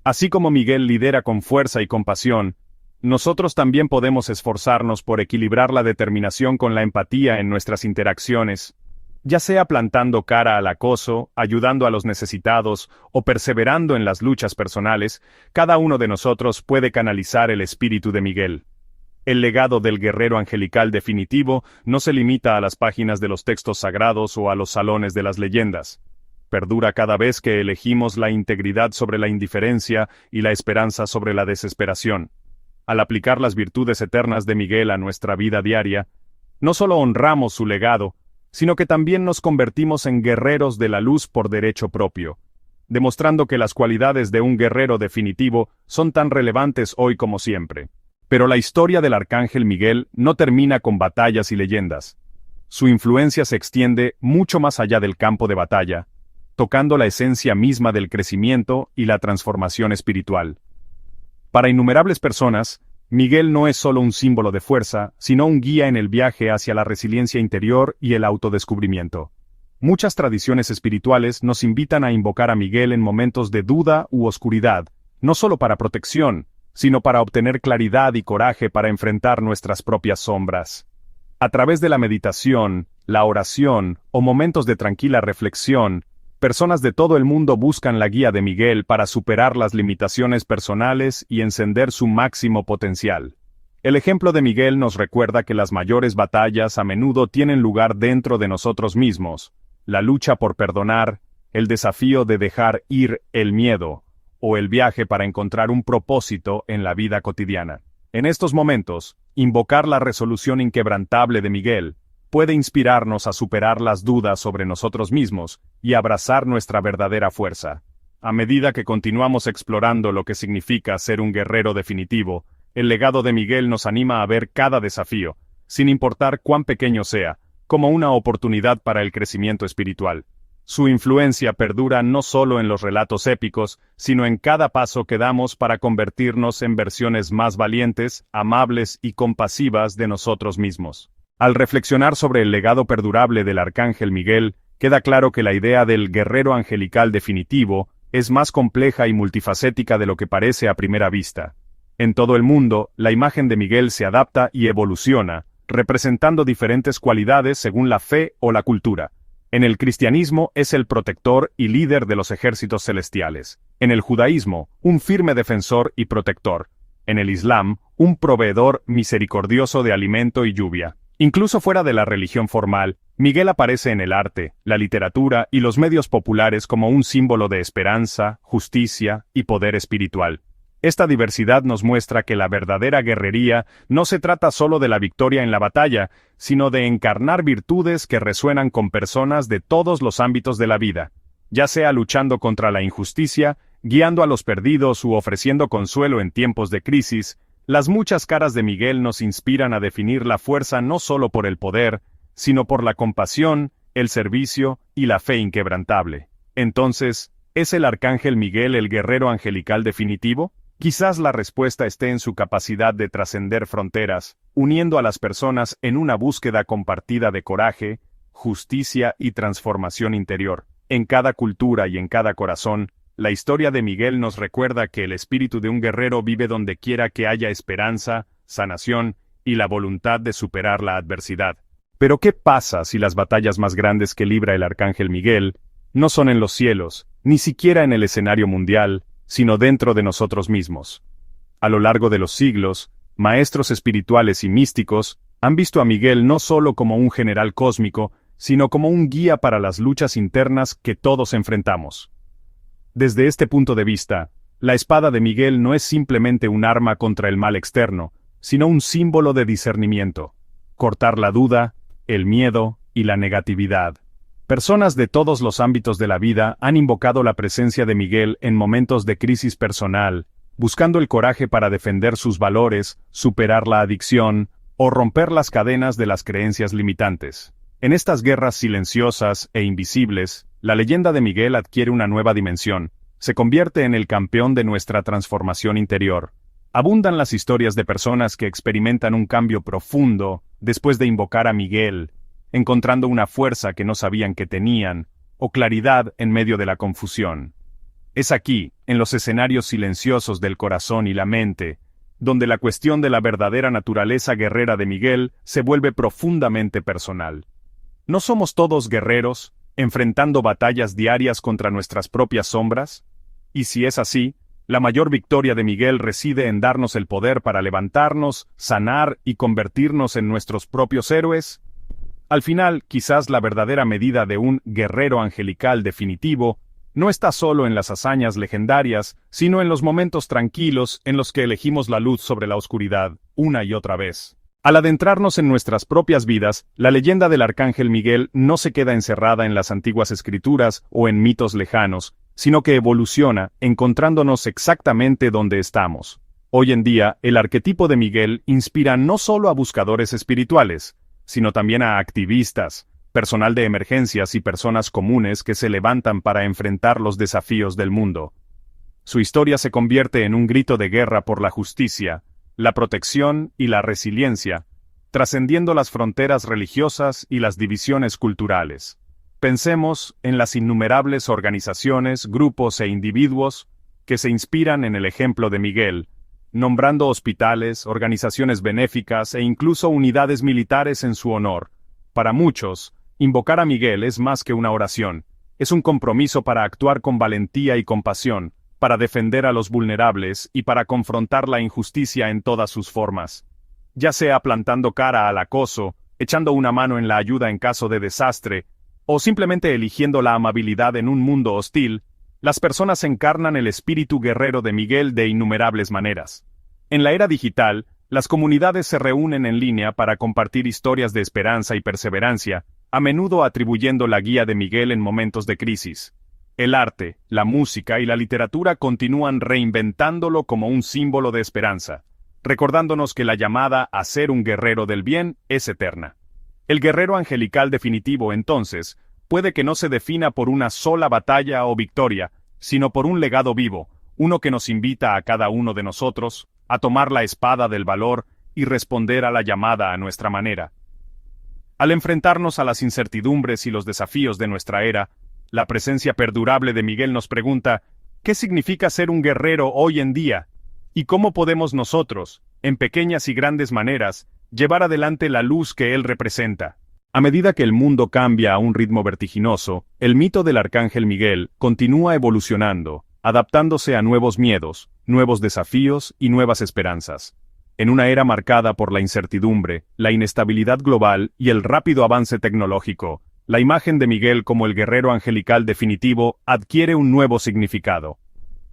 Así como Miguel lidera con fuerza y compasión, nosotros también podemos esforzarnos por equilibrar la determinación con la empatía en nuestras interacciones. Ya sea plantando cara al acoso, ayudando a los necesitados o perseverando en las luchas personales, cada uno de nosotros puede canalizar el espíritu de Miguel. El legado del guerrero angelical definitivo no se limita a las páginas de los textos sagrados o a los salones de las leyendas. Perdura cada vez que elegimos la integridad sobre la indiferencia y la esperanza sobre la desesperación. Al aplicar las virtudes eternas de Miguel a nuestra vida diaria, no solo honramos su legado, sino que también nos convertimos en guerreros de la luz por derecho propio, demostrando que las cualidades de un guerrero definitivo son tan relevantes hoy como siempre. Pero la historia del Arcángel Miguel no termina con batallas y leyendas. Su influencia se extiende mucho más allá del campo de batalla, tocando la esencia misma del crecimiento y la transformación espiritual. Para innumerables personas, Miguel no es solo un símbolo de fuerza, sino un guía en el viaje hacia la resiliencia interior y el autodescubrimiento. Muchas tradiciones espirituales nos invitan a invocar a Miguel en momentos de duda u oscuridad, no solo para protección, sino para obtener claridad y coraje para enfrentar nuestras propias sombras. A través de la meditación, la oración o momentos de tranquila reflexión, personas de todo el mundo buscan la guía de Miguel para superar las limitaciones personales y encender su máximo potencial. El ejemplo de Miguel nos recuerda que las mayores batallas a menudo tienen lugar dentro de nosotros mismos: la lucha por perdonar, el desafío de dejar ir el miedo, o el viaje para encontrar un propósito en la vida cotidiana. En estos momentos, invocar la resolución inquebrantable de Miguel puede inspirarnos a superar las dudas sobre nosotros mismos y abrazar nuestra verdadera fuerza. A medida que continuamos explorando lo que significa ser un guerrero definitivo, el legado de Miguel nos anima a ver cada desafío, sin importar cuán pequeño sea, como una oportunidad para el crecimiento espiritual. Su influencia perdura no solo en los relatos épicos, sino en cada paso que damos para convertirnos en versiones más valientes, amables y compasivas de nosotros mismos. Al reflexionar sobre el legado perdurable del Arcángel Miguel, queda claro que la idea del guerrero angelical definitivo es más compleja y multifacética de lo que parece a primera vista. En todo el mundo, la imagen de Miguel se adapta y evoluciona, representando diferentes cualidades según la fe o la cultura. En el cristianismo es el protector y líder de los ejércitos celestiales. En el judaísmo, un firme defensor y protector. En el islam, un proveedor misericordioso de alimento y lluvia. Incluso fuera de la religión formal, Miguel aparece en el arte, la literatura y los medios populares como un símbolo de esperanza, justicia y poder espiritual. Esta diversidad nos muestra que la verdadera guerrería no se trata solo de la victoria en la batalla, sino de encarnar virtudes que resuenan con personas de todos los ámbitos de la vida, ya sea luchando contra la injusticia, guiando a los perdidos u ofreciendo consuelo en tiempos de crisis. Las muchas caras de Miguel nos inspiran a definir la fuerza no solo por el poder, sino por la compasión, el servicio y la fe inquebrantable. Entonces, ¿es el Arcángel Miguel el guerrero angelical definitivo? Quizás la respuesta esté en su capacidad de trascender fronteras, uniendo a las personas en una búsqueda compartida de coraje, justicia y transformación interior. En cada cultura y en cada corazón, la historia de Miguel nos recuerda que el espíritu de un guerrero vive donde quiera que haya esperanza, sanación y la voluntad de superar la adversidad. Pero ¿qué pasa si las batallas más grandes que libra el Arcángel Miguel no son en los cielos, ni siquiera en el escenario mundial, sino dentro de nosotros mismos? A lo largo de los siglos, maestros espirituales y místicos han visto a Miguel no solo como un general cósmico, sino como un guía para las luchas internas que todos enfrentamos. Desde este punto de vista, la espada de Miguel no es simplemente un arma contra el mal externo, sino un símbolo de discernimiento. Cortar la duda, el miedo y la negatividad. Personas de todos los ámbitos de la vida han invocado la presencia de Miguel en momentos de crisis personal, buscando el coraje para defender sus valores, superar la adicción o romper las cadenas de las creencias limitantes. En estas guerras silenciosas e invisibles, la leyenda de Miguel adquiere una nueva dimensión. Se convierte en el campeón de nuestra transformación interior. Abundan las historias de personas que experimentan un cambio profundo después de invocar a Miguel, encontrando una fuerza que no sabían que tenían, o claridad en medio de la confusión. Es aquí, en los escenarios silenciosos del corazón y la mente, donde la cuestión de la verdadera naturaleza guerrera de Miguel se vuelve profundamente personal. ¿No somos todos guerreros, enfrentando batallas diarias contra nuestras propias sombras? Y si es así, la mayor victoria de Miguel reside en darnos el poder para levantarnos, sanar y convertirnos en nuestros propios héroes. Al final, quizás la verdadera medida de un guerrero angelical definitivo no está solo en las hazañas legendarias, sino en los momentos tranquilos en los que elegimos la luz sobre la oscuridad, una y otra vez. Al adentrarnos en nuestras propias vidas, la leyenda del Arcángel Miguel no se queda encerrada en las antiguas escrituras o en mitos lejanos, sino que evoluciona, encontrándonos exactamente donde estamos. Hoy en día, el arquetipo de Miguel inspira no solo a buscadores espirituales, sino también a activistas, personal de emergencias y personas comunes que se levantan para enfrentar los desafíos del mundo. Su historia se convierte en un grito de guerra por la justicia, la protección y la resiliencia, trascendiendo las fronteras religiosas y las divisiones culturales. Pensemos en las innumerables organizaciones, grupos e individuos que se inspiran en el ejemplo de Miguel, nombrando hospitales, organizaciones benéficas e incluso unidades militares en su honor. Para muchos, invocar a Miguel es más que una oración, es un compromiso para actuar con valentía y compasión, para defender a los vulnerables y para confrontar la injusticia en todas sus formas. Ya sea plantando cara al acoso, echando una mano en la ayuda en caso de desastre, o simplemente eligiendo la amabilidad en un mundo hostil, las personas encarnan el espíritu guerrero de Miguel de innumerables maneras. En la era digital, las comunidades se reúnen en línea para compartir historias de esperanza y perseverancia, a menudo atribuyendo la guía de Miguel en momentos de crisis. El arte, la música y la literatura continúan reinventándolo como un símbolo de esperanza, recordándonos que la llamada a ser un guerrero del bien es eterna. El guerrero angelical definitivo, entonces, puede que no se defina por una sola batalla o victoria, sino por un legado vivo, uno que nos invita a cada uno de nosotros a tomar la espada del valor y responder a la llamada a nuestra manera. Al enfrentarnos a las incertidumbres y los desafíos de nuestra era, la presencia perdurable de Miguel nos pregunta, ¿qué significa ser un guerrero hoy en día? ¿Y cómo podemos nosotros, en pequeñas y grandes maneras, llevar adelante la luz que él representa? A medida que el mundo cambia a un ritmo vertiginoso, el mito del Arcángel Miguel continúa evolucionando, adaptándose a nuevos miedos, nuevos desafíos y nuevas esperanzas. En una era marcada por la incertidumbre, la inestabilidad global y el rápido avance tecnológico, la imagen de Miguel como el guerrero angelical definitivo adquiere un nuevo significado.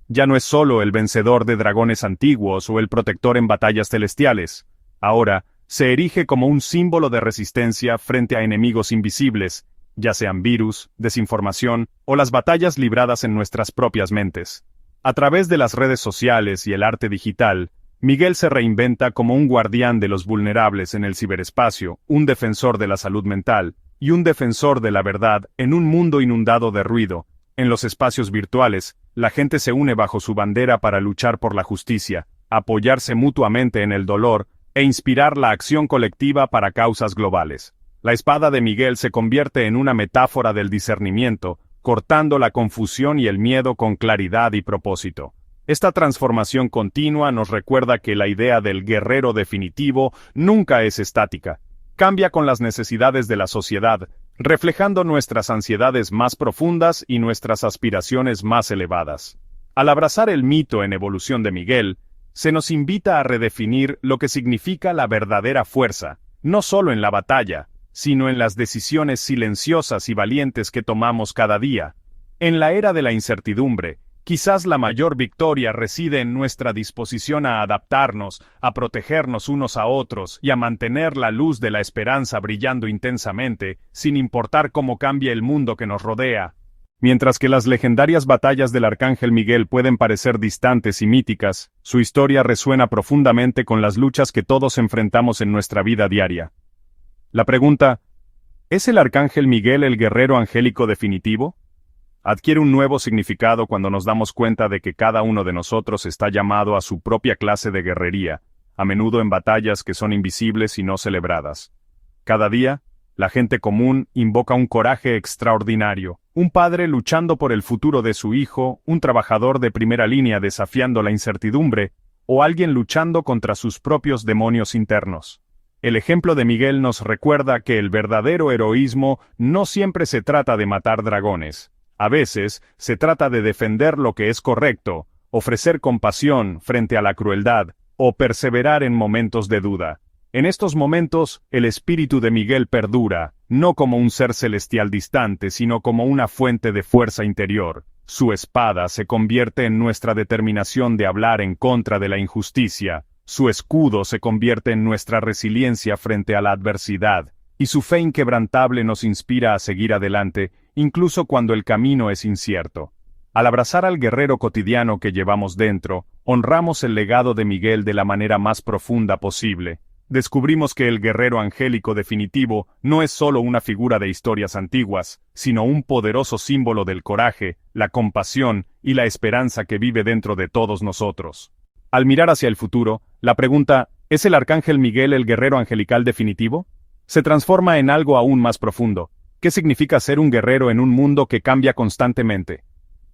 Ya no es solo el vencedor de dragones antiguos o el protector en batallas celestiales. Ahora, se erige como un símbolo de resistencia frente a enemigos invisibles, ya sean virus, desinformación o las batallas libradas en nuestras propias mentes. A través de las redes sociales y el arte digital, Miguel se reinventa como un guardián de los vulnerables en el ciberespacio, un defensor de la salud mental, y un defensor de la verdad en un mundo inundado de ruido. En los espacios virtuales, la gente se une bajo su bandera para luchar por la justicia, apoyarse mutuamente en el dolor, e inspirar la acción colectiva para causas globales. La espada de Miguel se convierte en una metáfora del discernimiento, cortando la confusión y el miedo con claridad y propósito. Esta transformación continua nos recuerda que la idea del guerrero definitivo nunca es estática. Cambia con las necesidades de la sociedad, reflejando nuestras ansiedades más profundas y nuestras aspiraciones más elevadas. Al abrazar el mito en evolución de Miguel, se nos invita a redefinir lo que significa la verdadera fuerza, no solo en la batalla, sino en las decisiones silenciosas y valientes que tomamos cada día. En la era de la incertidumbre, quizás la mayor victoria reside en nuestra disposición a adaptarnos, a protegernos unos a otros y a mantener la luz de la esperanza brillando intensamente, sin importar cómo cambie el mundo que nos rodea. Mientras que las legendarias batallas del Arcángel Miguel pueden parecer distantes y míticas, su historia resuena profundamente con las luchas que todos enfrentamos en nuestra vida diaria. La pregunta, ¿es el Arcángel Miguel el guerrero angélico definitivo? Adquiere un nuevo significado cuando nos damos cuenta de que cada uno de nosotros está llamado a su propia clase de guerrería, a menudo en batallas que son invisibles y no celebradas. Cada día, la gente común invoca un coraje extraordinario, un padre luchando por el futuro de su hijo, un trabajador de primera línea desafiando la incertidumbre, o alguien luchando contra sus propios demonios internos. El ejemplo de Miguel nos recuerda que el verdadero heroísmo no siempre se trata de matar dragones. A veces, se trata de defender lo que es correcto, ofrecer compasión frente a la crueldad, o perseverar en momentos de duda. En estos momentos, el espíritu de Miguel perdura, no como un ser celestial distante, sino como una fuente de fuerza interior. Su espada se convierte en nuestra determinación de hablar en contra de la injusticia, Su escudo se convierte en nuestra resiliencia frente a la adversidad, y su fe inquebrantable nos inspira a seguir adelante, incluso cuando el camino es incierto. Al abrazar al guerrero cotidiano que llevamos dentro, honramos el legado de Miguel de la manera más profunda posible. Descubrimos que el guerrero angélico definitivo no es solo una figura de historias antiguas, sino un poderoso símbolo del coraje, la compasión y la esperanza que vive dentro de todos nosotros. Al mirar hacia el futuro, la pregunta, ¿es el arcángel Miguel el guerrero angelical definitivo? Se transforma en algo aún más profundo. ¿Qué significa ser un guerrero en un mundo que cambia constantemente?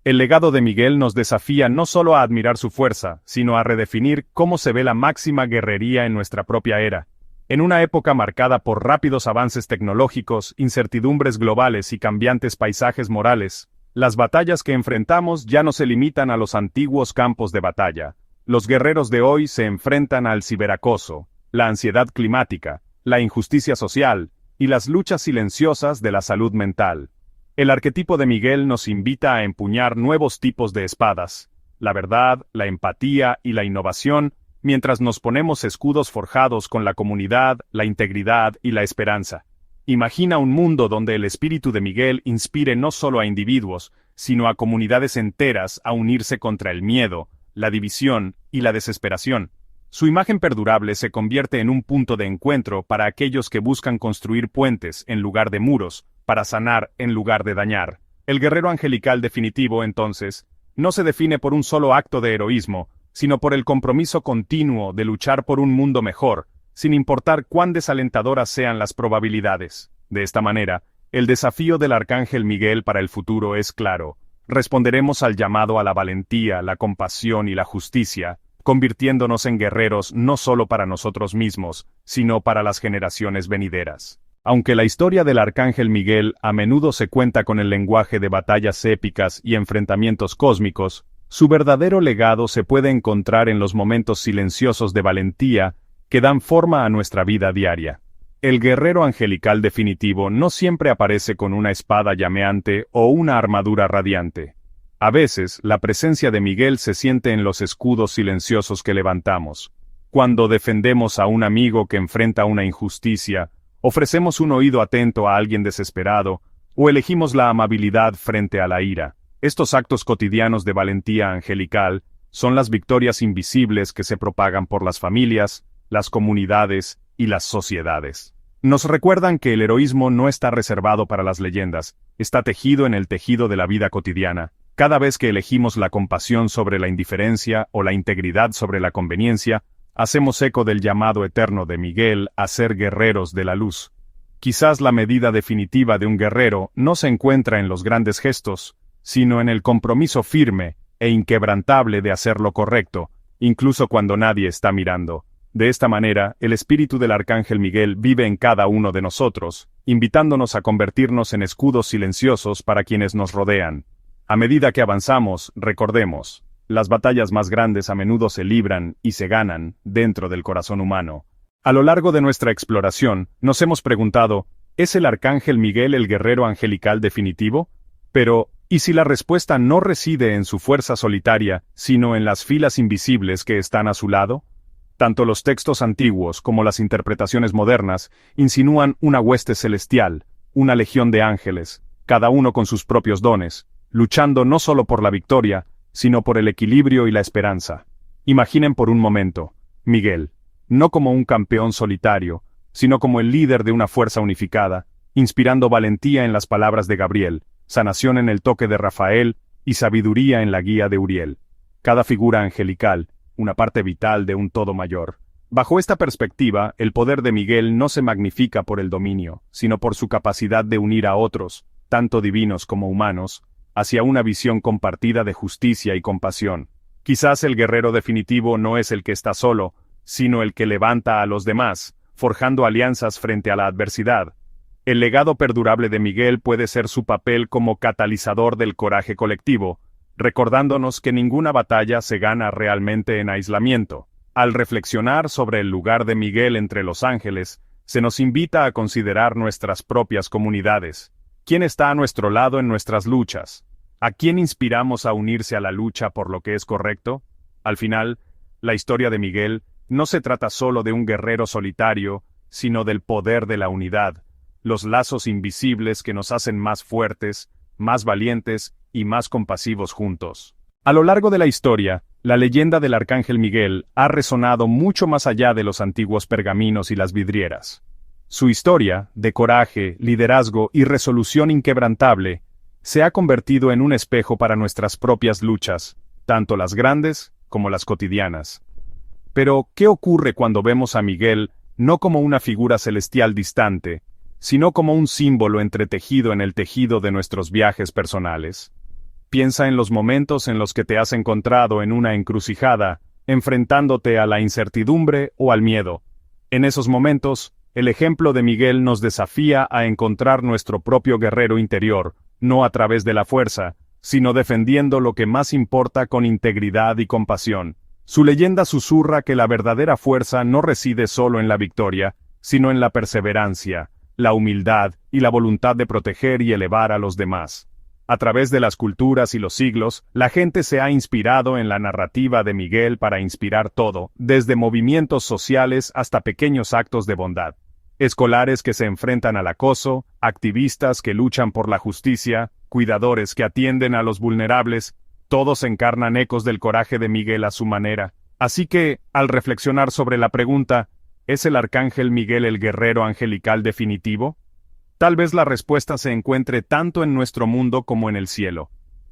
El legado de Miguel nos desafía no solo a admirar su fuerza, sino a redefinir cómo se ve la máxima guerrería en nuestra propia era. En una época marcada por rápidos avances tecnológicos, incertidumbres globales y cambiantes paisajes morales, las batallas que enfrentamos ya no se limitan a los antiguos campos de batalla. Los guerreros de hoy se enfrentan al ciberacoso, la ansiedad climática, la injusticia social y las luchas silenciosas de la salud mental. El arquetipo de Miguel nos invita a empuñar nuevos tipos de espadas, la verdad, la empatía y la innovación, mientras nos ponemos escudos forjados con la comunidad, la integridad y la esperanza. Imagina un mundo donde el espíritu de Miguel inspire no solo a individuos, sino a comunidades enteras a unirse contra el miedo, la división y la desesperación. Su imagen perdurable se convierte en un punto de encuentro para aquellos que buscan construir puentes en lugar de muros, para sanar en lugar de dañar. El guerrero angelical definitivo, entonces, no se define por un solo acto de heroísmo, sino por el compromiso continuo de luchar por un mundo mejor, sin importar cuán desalentadoras sean las probabilidades. De esta manera, el desafío del arcángel Miguel para el futuro es claro. Responderemos al llamado a la valentía, la compasión y la justicia, convirtiéndonos en guerreros no solo para nosotros mismos, sino para las generaciones venideras. Aunque la historia del arcángel Miguel a menudo se cuenta con el lenguaje de batallas épicas y enfrentamientos cósmicos, su verdadero legado se puede encontrar en los momentos silenciosos de valentía que dan forma a nuestra vida diaria. El guerrero angelical definitivo no siempre aparece con una espada llameante o una armadura radiante. A veces, la presencia de Miguel se siente en los escudos silenciosos que levantamos. Cuando defendemos a un amigo que enfrenta una injusticia, ofrecemos un oído atento a alguien desesperado, o elegimos la amabilidad frente a la ira. Estos actos cotidianos de valentía angelical son las victorias invisibles que se propagan por las familias, las comunidades y las sociedades. Nos recuerdan que el heroísmo no está reservado para las leyendas, está tejido en el tejido de la vida cotidiana. Cada vez que elegimos la compasión sobre la indiferencia o la integridad sobre la conveniencia, hacemos eco del llamado eterno de Miguel a ser guerreros de la luz. Quizás la medida definitiva de un guerrero no se encuentra en los grandes gestos, sino en el compromiso firme e inquebrantable de hacer lo correcto, incluso cuando nadie está mirando. De esta manera, el espíritu del arcángel Miguel vive en cada uno de nosotros, invitándonos a convertirnos en escudos silenciosos para quienes nos rodean. A medida que avanzamos, recordemos, las batallas más grandes a menudo se libran y se ganan dentro del corazón humano. A lo largo de nuestra exploración, nos hemos preguntado, ¿es el arcángel Miguel el guerrero angelical definitivo? Pero, ¿y si la respuesta no reside en su fuerza solitaria, sino en las filas invisibles que están a su lado? Tanto los textos antiguos como las interpretaciones modernas insinúan una hueste celestial, una legión de ángeles, cada uno con sus propios dones, luchando no solo por la victoria, sino por el equilibrio y la esperanza. Imaginen por un momento, Miguel, no como un campeón solitario, sino como el líder de una fuerza unificada, inspirando valentía en las palabras de Gabriel, sanación en el toque de Rafael y sabiduría en la guía de Uriel. Cada figura angelical, una parte vital de un todo mayor. Bajo esta perspectiva, el poder de Miguel no se magnifica por el dominio, sino por su capacidad de unir a otros, tanto divinos como humanos, hacia una visión compartida de justicia y compasión. Quizás el guerrero definitivo no es el que está solo, sino el que levanta a los demás, forjando alianzas frente a la adversidad. El legado perdurable de Miguel puede ser su papel como catalizador del coraje colectivo, recordándonos que ninguna batalla se gana realmente en aislamiento. Al reflexionar sobre el lugar de Miguel entre los ángeles, se nos invita a considerar nuestras propias comunidades. ¿Quién está a nuestro lado en nuestras luchas? ¿A quién inspiramos a unirse a la lucha por lo que es correcto? Al final, la historia de Miguel no se trata solo de un guerrero solitario, sino del poder de la unidad, los lazos invisibles que nos hacen más fuertes, más valientes y más compasivos juntos. A lo largo de la historia, la leyenda del Arcángel Miguel ha resonado mucho más allá de los antiguos pergaminos y las vidrieras. Su historia, de coraje, liderazgo y resolución inquebrantable, se ha convertido en un espejo para nuestras propias luchas, tanto las grandes como las cotidianas. Pero, ¿qué ocurre cuando vemos a Miguel no como una figura celestial distante, sino como un símbolo entretejido en el tejido de nuestros viajes personales? Piensa en los momentos en los que te has encontrado en una encrucijada, enfrentándote a la incertidumbre o al miedo. En esos momentos, el ejemplo de Miguel nos desafía a encontrar nuestro propio guerrero interior, no a través de la fuerza, sino defendiendo lo que más importa con integridad y compasión. Su leyenda susurra que la verdadera fuerza no reside solo en la victoria, sino en la perseverancia, la humildad y la voluntad de proteger y elevar a los demás. A través de las culturas y los siglos, la gente se ha inspirado en la narrativa de Miguel para inspirar todo, desde movimientos sociales hasta pequeños actos de bondad. Escolares que se enfrentan al acoso, activistas que luchan por la justicia, cuidadores que atienden a los vulnerables, todos encarnan ecos del coraje de Miguel a su manera. Así que, al reflexionar sobre la pregunta, ¿es el Arcángel Miguel el guerrero angelical definitivo? Tal vez la respuesta se encuentre tanto en nuestro mundo como en el cielo.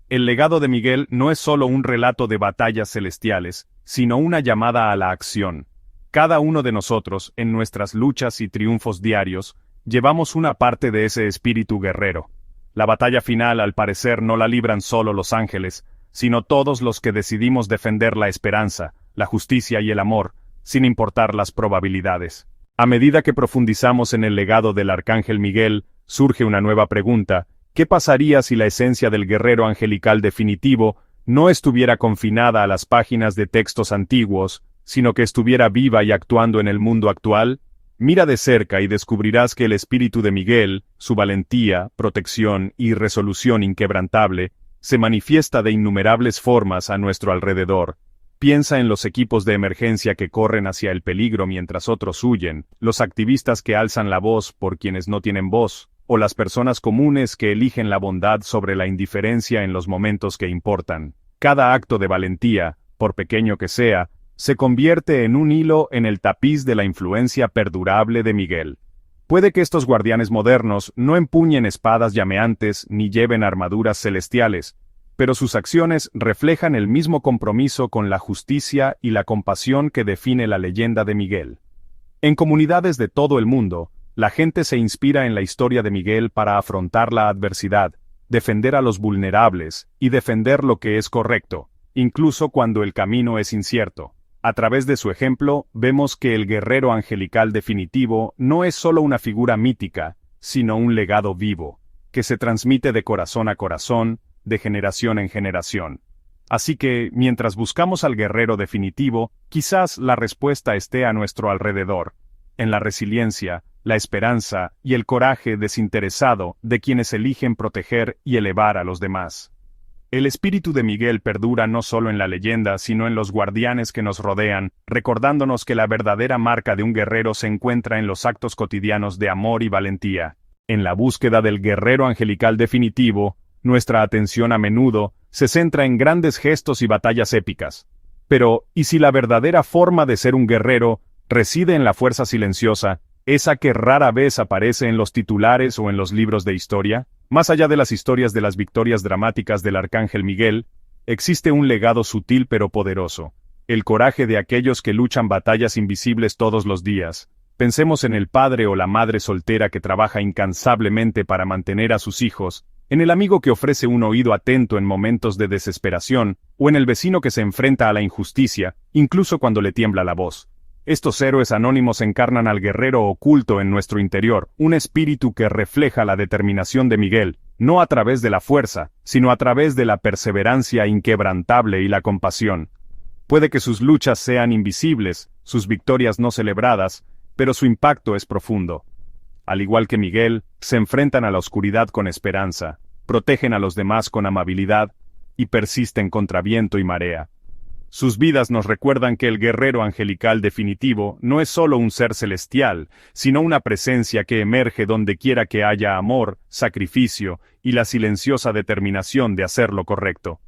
El legado de Miguel no es solo un relato de batallas celestiales, sino una llamada a la acción. Cada uno de nosotros, en nuestras luchas y triunfos diarios, llevamos una parte de ese espíritu guerrero. La batalla final, al parecer, no la libran solo los ángeles, sino todos los que decidimos defender la esperanza, la justicia y el amor, sin importar las probabilidades. A medida que profundizamos en el legado del Arcángel Miguel, surge una nueva pregunta: ¿qué pasaría si la esencia del guerrero angelical definitivo no estuviera confinada a las páginas de textos antiguos, sino que estuviera viva y actuando en el mundo actual? Mira de cerca y descubrirás que el espíritu de Miguel, su valentía, protección y resolución inquebrantable, se manifiesta de innumerables formas a nuestro alrededor. Piensa en los equipos de emergencia que corren hacia el peligro mientras otros huyen, los activistas que alzan la voz por quienes no tienen voz, o las personas comunes que eligen la bondad sobre la indiferencia en los momentos que importan. Cada acto de valentía, por pequeño que sea, se convierte en un hilo en el tapiz de la influencia perdurable de Miguel. Puede que estos guardianes modernos no empuñen espadas llameantes ni lleven armaduras celestiales, pero sus acciones reflejan el mismo compromiso con la justicia y la compasión que define la leyenda de Miguel. En comunidades de todo el mundo, la gente se inspira en la historia de Miguel para afrontar la adversidad, defender a los vulnerables y defender lo que es correcto, incluso cuando el camino es incierto. A través de su ejemplo, vemos que el guerrero angelical definitivo no es solo una figura mítica, sino un legado vivo, que se transmite de corazón a corazón, de generación en generación. Así que, mientras buscamos al guerrero definitivo, quizás la respuesta esté a nuestro alrededor, en la resiliencia, la esperanza y el coraje desinteresado de quienes eligen proteger y elevar a los demás. El espíritu de Miguel perdura no solo en la leyenda, sino en los guardianes que nos rodean, recordándonos que la verdadera marca de un guerrero se encuentra en los actos cotidianos de amor y valentía. En la búsqueda del guerrero angelical definitivo, nuestra atención a menudo se centra en grandes gestos y batallas épicas. Pero, ¿y si la verdadera forma de ser un guerrero reside en la fuerza silenciosa, esa que rara vez aparece en los titulares o en los libros de historia? Más allá de las historias de las victorias dramáticas del Arcángel Miguel, existe un legado sutil pero poderoso: el coraje de aquellos que luchan batallas invisibles todos los días. Pensemos en el padre o la madre soltera que trabaja incansablemente para mantener a sus hijos, en el amigo que ofrece un oído atento en momentos de desesperación, o en el vecino que se enfrenta a la injusticia, incluso cuando le tiembla la voz. Estos héroes anónimos encarnan al guerrero oculto en nuestro interior, un espíritu que refleja la determinación de Miguel, no a través de la fuerza, sino a través de la perseverancia inquebrantable y la compasión. Puede que sus luchas sean invisibles, sus victorias no celebradas, pero su impacto es profundo. Al igual que Miguel, se enfrentan a la oscuridad con esperanza, protegen a los demás con amabilidad, y persisten contra viento y marea. Sus vidas nos recuerdan que el guerrero angelical definitivo no es solo un ser celestial, sino una presencia que emerge donde quiera que haya amor, sacrificio y la silenciosa determinación de hacer lo correcto.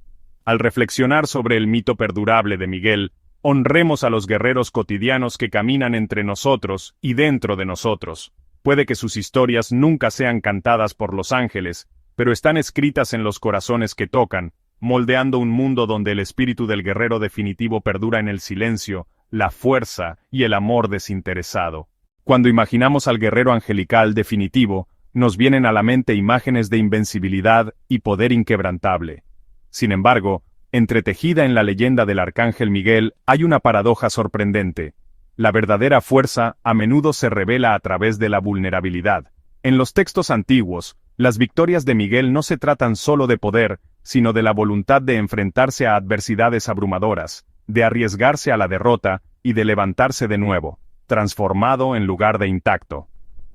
Al reflexionar sobre el mito perdurable de Miguel, honremos a los guerreros cotidianos que caminan entre nosotros y dentro de nosotros. Puede que sus historias nunca sean cantadas por los ángeles, pero están escritas en los corazones que tocan, moldeando un mundo donde el espíritu del guerrero definitivo perdura en el silencio, la fuerza y el amor desinteresado. Cuando imaginamos al guerrero angelical definitivo, nos vienen a la mente imágenes de invencibilidad y poder inquebrantable. Sin embargo, entretejida en la leyenda del arcángel Miguel hay una paradoja sorprendente. La verdadera fuerza a menudo se revela a través de la vulnerabilidad. En los textos antiguos, las victorias de Miguel no se tratan solo de poder, sino de la voluntad de enfrentarse a adversidades abrumadoras, de arriesgarse a la derrota y de levantarse de nuevo, transformado en lugar de intacto.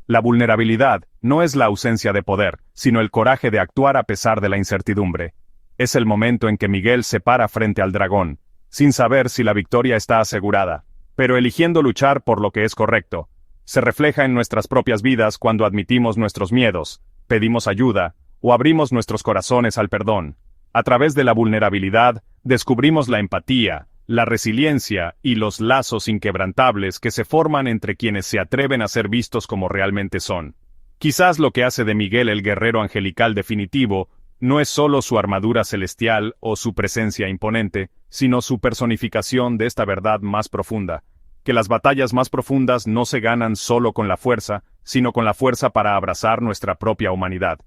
La vulnerabilidad no es la ausencia de poder, sino el coraje de actuar a pesar de la incertidumbre. Es el momento en que Miguel se para frente al dragón, sin saber si la victoria está asegurada, pero eligiendo luchar por lo que es correcto. Se refleja en nuestras propias vidas cuando admitimos nuestros miedos, pedimos ayuda, o abrimos nuestros corazones al perdón. A través de la vulnerabilidad, descubrimos la empatía, la resiliencia y los lazos inquebrantables que se forman entre quienes se atreven a ser vistos como realmente son. Quizás lo que hace de Miguel el guerrero angelical definitivo no es solo su armadura celestial o su presencia imponente, sino su personificación de esta verdad más profunda, que las batallas más profundas no se ganan solo con la fuerza, sino con la fuerza para abrazar nuestra propia humanidad.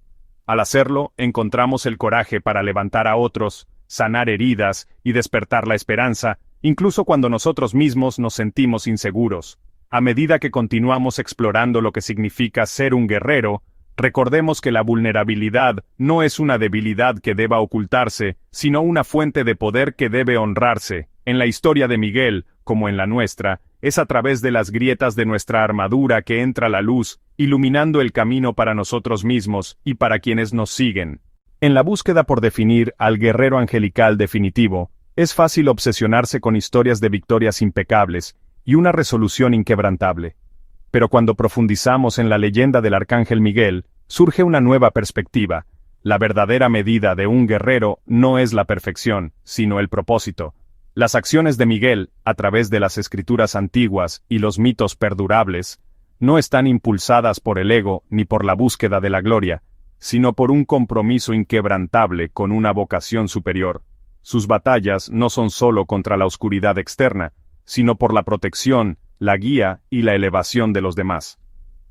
Al hacerlo, encontramos el coraje para levantar a otros, sanar heridas y despertar la esperanza, incluso cuando nosotros mismos nos sentimos inseguros. A medida que continuamos explorando lo que significa ser un guerrero, recordemos que la vulnerabilidad no es una debilidad que deba ocultarse, sino una fuente de poder que debe honrarse. En la historia de Miguel, como en la nuestra, es a través de las grietas de nuestra armadura que entra la luz, iluminando el camino para nosotros mismos y para quienes nos siguen. En la búsqueda por definir al guerrero angelical definitivo, es fácil obsesionarse con historias de victorias impecables y una resolución inquebrantable. Pero cuando profundizamos en la leyenda del arcángel Miguel, surge una nueva perspectiva. La verdadera medida de un guerrero no es la perfección, sino el propósito. Las acciones de Miguel, a través de las escrituras antiguas y los mitos perdurables, no están impulsadas por el ego ni por la búsqueda de la gloria, sino por un compromiso inquebrantable con una vocación superior. Sus batallas no son solo contra la oscuridad externa, sino por la protección, la guía y la elevación de los demás.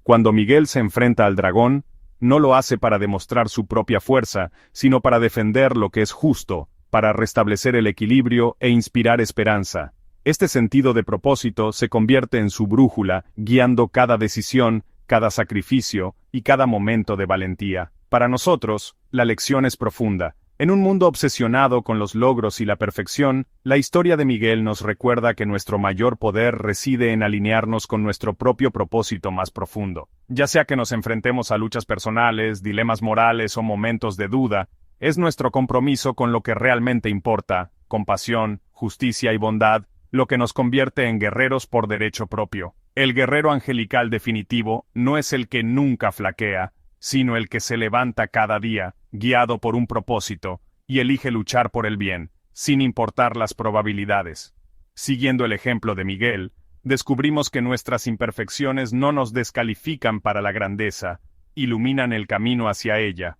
Cuando Miguel se enfrenta al dragón, no lo hace para demostrar su propia fuerza, sino para defender lo que es justo, para restablecer el equilibrio e inspirar esperanza. Este sentido de propósito se convierte en su brújula, guiando cada decisión, cada sacrificio y cada momento de valentía. Para nosotros, la lección es profunda. En un mundo obsesionado con los logros y la perfección, la historia de Miguel nos recuerda que nuestro mayor poder reside en alinearnos con nuestro propio propósito más profundo. Ya sea que nos enfrentemos a luchas personales, dilemas morales o momentos de duda, es nuestro compromiso con lo que realmente importa, compasión, justicia y bondad, lo que nos convierte en guerreros por derecho propio. El guerrero angelical definitivo no es el que nunca flaquea, sino el que se levanta cada día, guiado por un propósito, y elige luchar por el bien, sin importar las probabilidades. Siguiendo el ejemplo de Miguel, descubrimos que nuestras imperfecciones no nos descalifican para la grandeza, iluminan el camino hacia ella.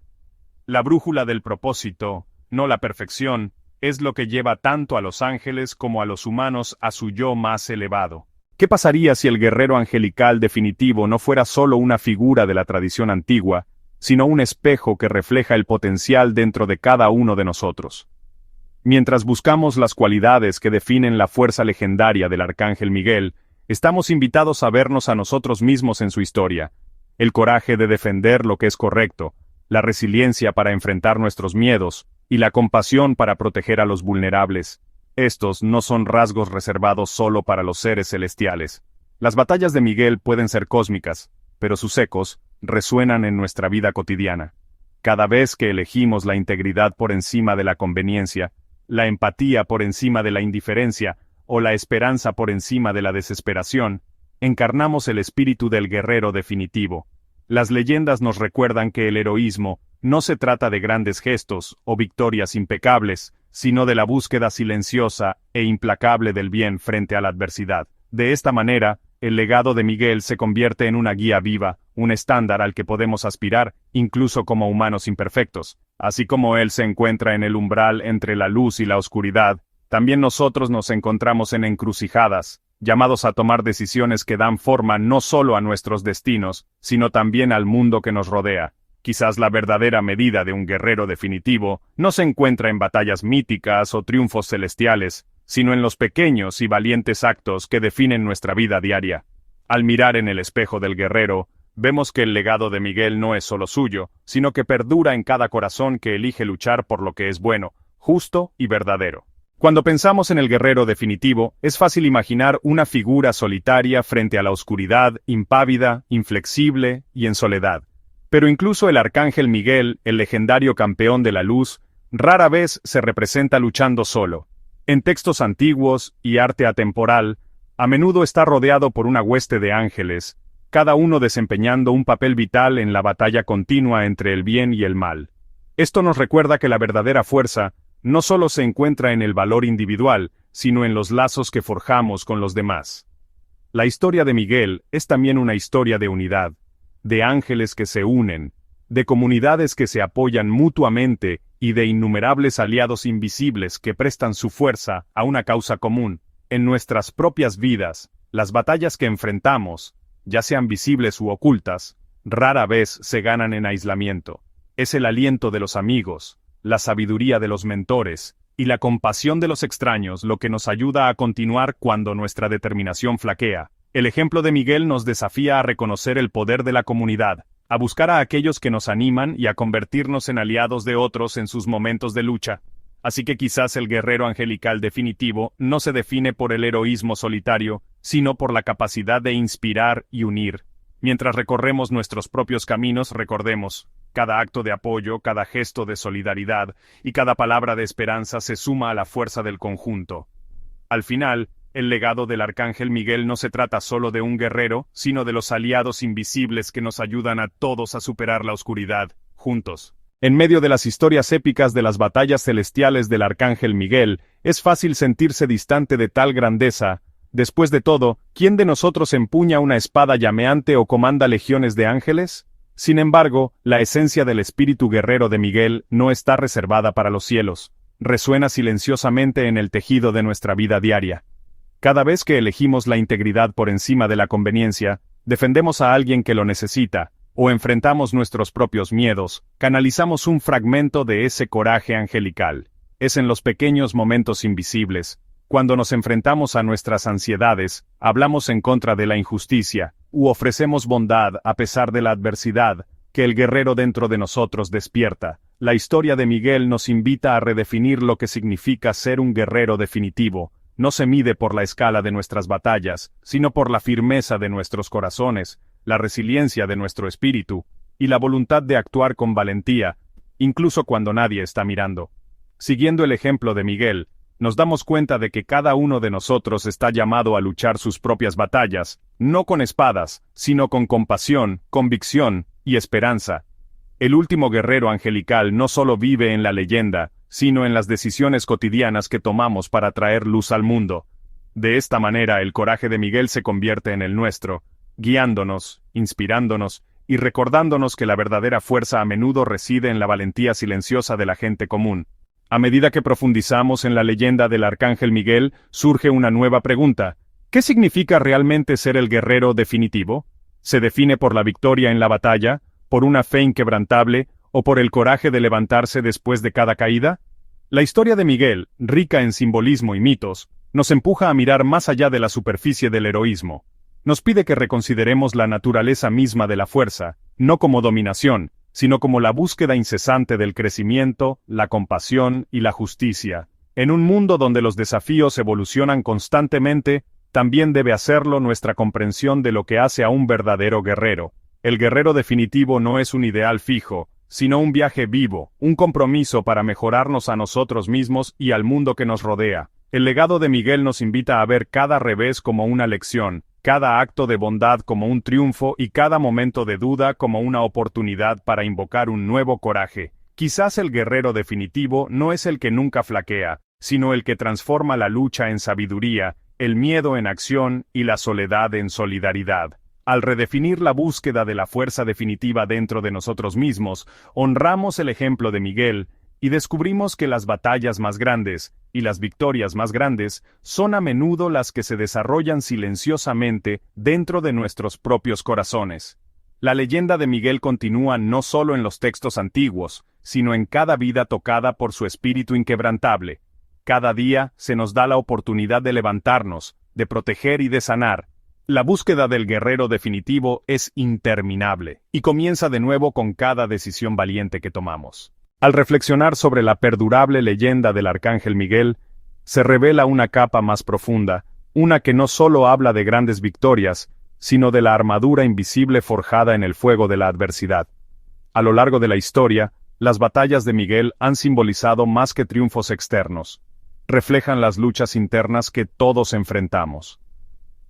La brújula del propósito, no la perfección, es lo que lleva tanto a los ángeles como a los humanos a su yo más elevado. ¿Qué pasaría si el guerrero angelical definitivo no fuera solo una figura de la tradición antigua, sino un espejo que refleja el potencial dentro de cada uno de nosotros? Mientras buscamos las cualidades que definen la fuerza legendaria del arcángel Miguel, estamos invitados a vernos a nosotros mismos en su historia. El coraje de defender lo que es correcto, la resiliencia para enfrentar nuestros miedos, y la compasión para proteger a los vulnerables. Estos no son rasgos reservados solo para los seres celestiales. Las batallas de Miguel pueden ser cósmicas, pero sus ecos resuenan en nuestra vida cotidiana. Cada vez que elegimos la integridad por encima de la conveniencia, la empatía por encima de la indiferencia, o la esperanza por encima de la desesperación, encarnamos el espíritu del guerrero definitivo. Las leyendas nos recuerdan que el heroísmo no se trata de grandes gestos o victorias impecables, sino de la búsqueda silenciosa e implacable del bien frente a la adversidad. De esta manera, el legado de Miguel se convierte en una guía viva, un estándar al que podemos aspirar, incluso como humanos imperfectos. Así como él se encuentra en el umbral entre la luz y la oscuridad, también nosotros nos encontramos en encrucijadas, llamados a tomar decisiones que dan forma no solo a nuestros destinos, sino también al mundo que nos rodea. Quizás la verdadera medida de un guerrero definitivo no se encuentra en batallas míticas o triunfos celestiales, sino en los pequeños y valientes actos que definen nuestra vida diaria. Al mirar en el espejo del guerrero, vemos que el legado de Miguel no es solo suyo, sino que perdura en cada corazón que elige luchar por lo que es bueno, justo y verdadero. Cuando pensamos en el guerrero definitivo, es fácil imaginar una figura solitaria frente a la oscuridad, impávida, inflexible y en soledad. Pero incluso el arcángel Miguel, el legendario campeón de la luz, rara vez se representa luchando solo. En textos antiguos y arte atemporal, a menudo está rodeado por una hueste de ángeles, cada uno desempeñando un papel vital en la batalla continua entre el bien y el mal. Esto nos recuerda que la verdadera fuerza no solo se encuentra en el valor individual, sino en los lazos que forjamos con los demás. La historia de Miguel es también una historia de unidad, de ángeles que se unen, de comunidades que se apoyan mutuamente y de innumerables aliados invisibles que prestan su fuerza a una causa común. En nuestras propias vidas, las batallas que enfrentamos, ya sean visibles u ocultas, rara vez se ganan en aislamiento. Es el aliento de los amigos, la sabiduría de los mentores y la compasión de los extraños lo que nos ayuda a continuar cuando nuestra determinación flaquea. El ejemplo de Miguel nos desafía a reconocer el poder de la comunidad, a buscar a aquellos que nos animan y a convertirnos en aliados de otros en sus momentos de lucha. Así que quizás el guerrero angelical definitivo no se define por el heroísmo solitario, sino por la capacidad de inspirar y unir. Mientras recorremos nuestros propios caminos, recordemos, cada acto de apoyo, cada gesto de solidaridad y cada palabra de esperanza se suma a la fuerza del conjunto. Al final, el legado del arcángel Miguel no se trata solo de un guerrero, sino de los aliados invisibles que nos ayudan a todos a superar la oscuridad, juntos. En medio de las historias épicas de las batallas celestiales del arcángel Miguel, es fácil sentirse distante de tal grandeza. Después de todo, ¿quién de nosotros empuña una espada llameante o comanda legiones de ángeles? Sin embargo, la esencia del espíritu guerrero de Miguel no está reservada para los cielos. Resuena silenciosamente en el tejido de nuestra vida diaria. Cada vez que elegimos la integridad por encima de la conveniencia, defendemos a alguien que lo necesita, o enfrentamos nuestros propios miedos, canalizamos un fragmento de ese coraje angelical. Es en los pequeños momentos invisibles, cuando nos enfrentamos a nuestras ansiedades, hablamos en contra de la injusticia, u ofrecemos bondad a pesar de la adversidad, que el guerrero dentro de nosotros despierta. La historia de Miguel nos invita a redefinir lo que significa ser un guerrero definitivo. No se mide por la escala de nuestras batallas, sino por la firmeza de nuestros corazones, la resiliencia de nuestro espíritu, y la voluntad de actuar con valentía, incluso cuando nadie está mirando. Siguiendo el ejemplo de Miguel, nos damos cuenta de que cada uno de nosotros está llamado a luchar sus propias batallas, no con espadas, sino con compasión, convicción y esperanza. El último guerrero angelical no solo vive en la leyenda, sino en las decisiones cotidianas que tomamos para traer luz al mundo. De esta manera el coraje de Miguel se convierte en el nuestro, guiándonos, inspirándonos y recordándonos que la verdadera fuerza a menudo reside en la valentía silenciosa de la gente común. A medida que profundizamos en la leyenda del arcángel Miguel, surge una nueva pregunta. ¿Qué significa realmente ser el guerrero definitivo? ¿Se define por la victoria en la batalla, por una fe inquebrantable, o por el coraje de levantarse después de cada caída? La historia de Miguel, rica en simbolismo y mitos, nos empuja a mirar más allá de la superficie del heroísmo. Nos pide que reconsideremos la naturaleza misma de la fuerza, no como dominación, sino como la búsqueda incesante del crecimiento, la compasión y la justicia. En un mundo donde los desafíos evolucionan constantemente, también debe hacerlo nuestra comprensión de lo que hace a un verdadero guerrero. El guerrero definitivo no es un ideal fijo, sino un viaje vivo, un compromiso para mejorarnos a nosotros mismos y al mundo que nos rodea. El legado de Miguel nos invita a ver cada revés como una lección, cada acto de bondad como un triunfo y cada momento de duda como una oportunidad para invocar un nuevo coraje. Quizás el guerrero definitivo no es el que nunca flaquea, sino el que transforma la lucha en sabiduría, el miedo en acción y la soledad en solidaridad. Al redefinir la búsqueda de la fuerza definitiva dentro de nosotros mismos, honramos el ejemplo de Miguel, y descubrimos que las batallas más grandes, y las victorias más grandes, son a menudo las que se desarrollan silenciosamente dentro de nuestros propios corazones. La leyenda de Miguel continúa no solo en los textos antiguos, sino en cada vida tocada por su espíritu inquebrantable. Cada día se nos da la oportunidad de levantarnos, de proteger y de sanar. La búsqueda del guerrero definitivo es interminable, y comienza de nuevo con cada decisión valiente que tomamos. Al reflexionar sobre la perdurable leyenda del Arcángel Miguel, se revela una capa más profunda, una que no solo habla de grandes victorias, sino de la armadura invisible forjada en el fuego de la adversidad. A lo largo de la historia, las batallas de Miguel han simbolizado más que triunfos externos. Reflejan las luchas internas que todos enfrentamos.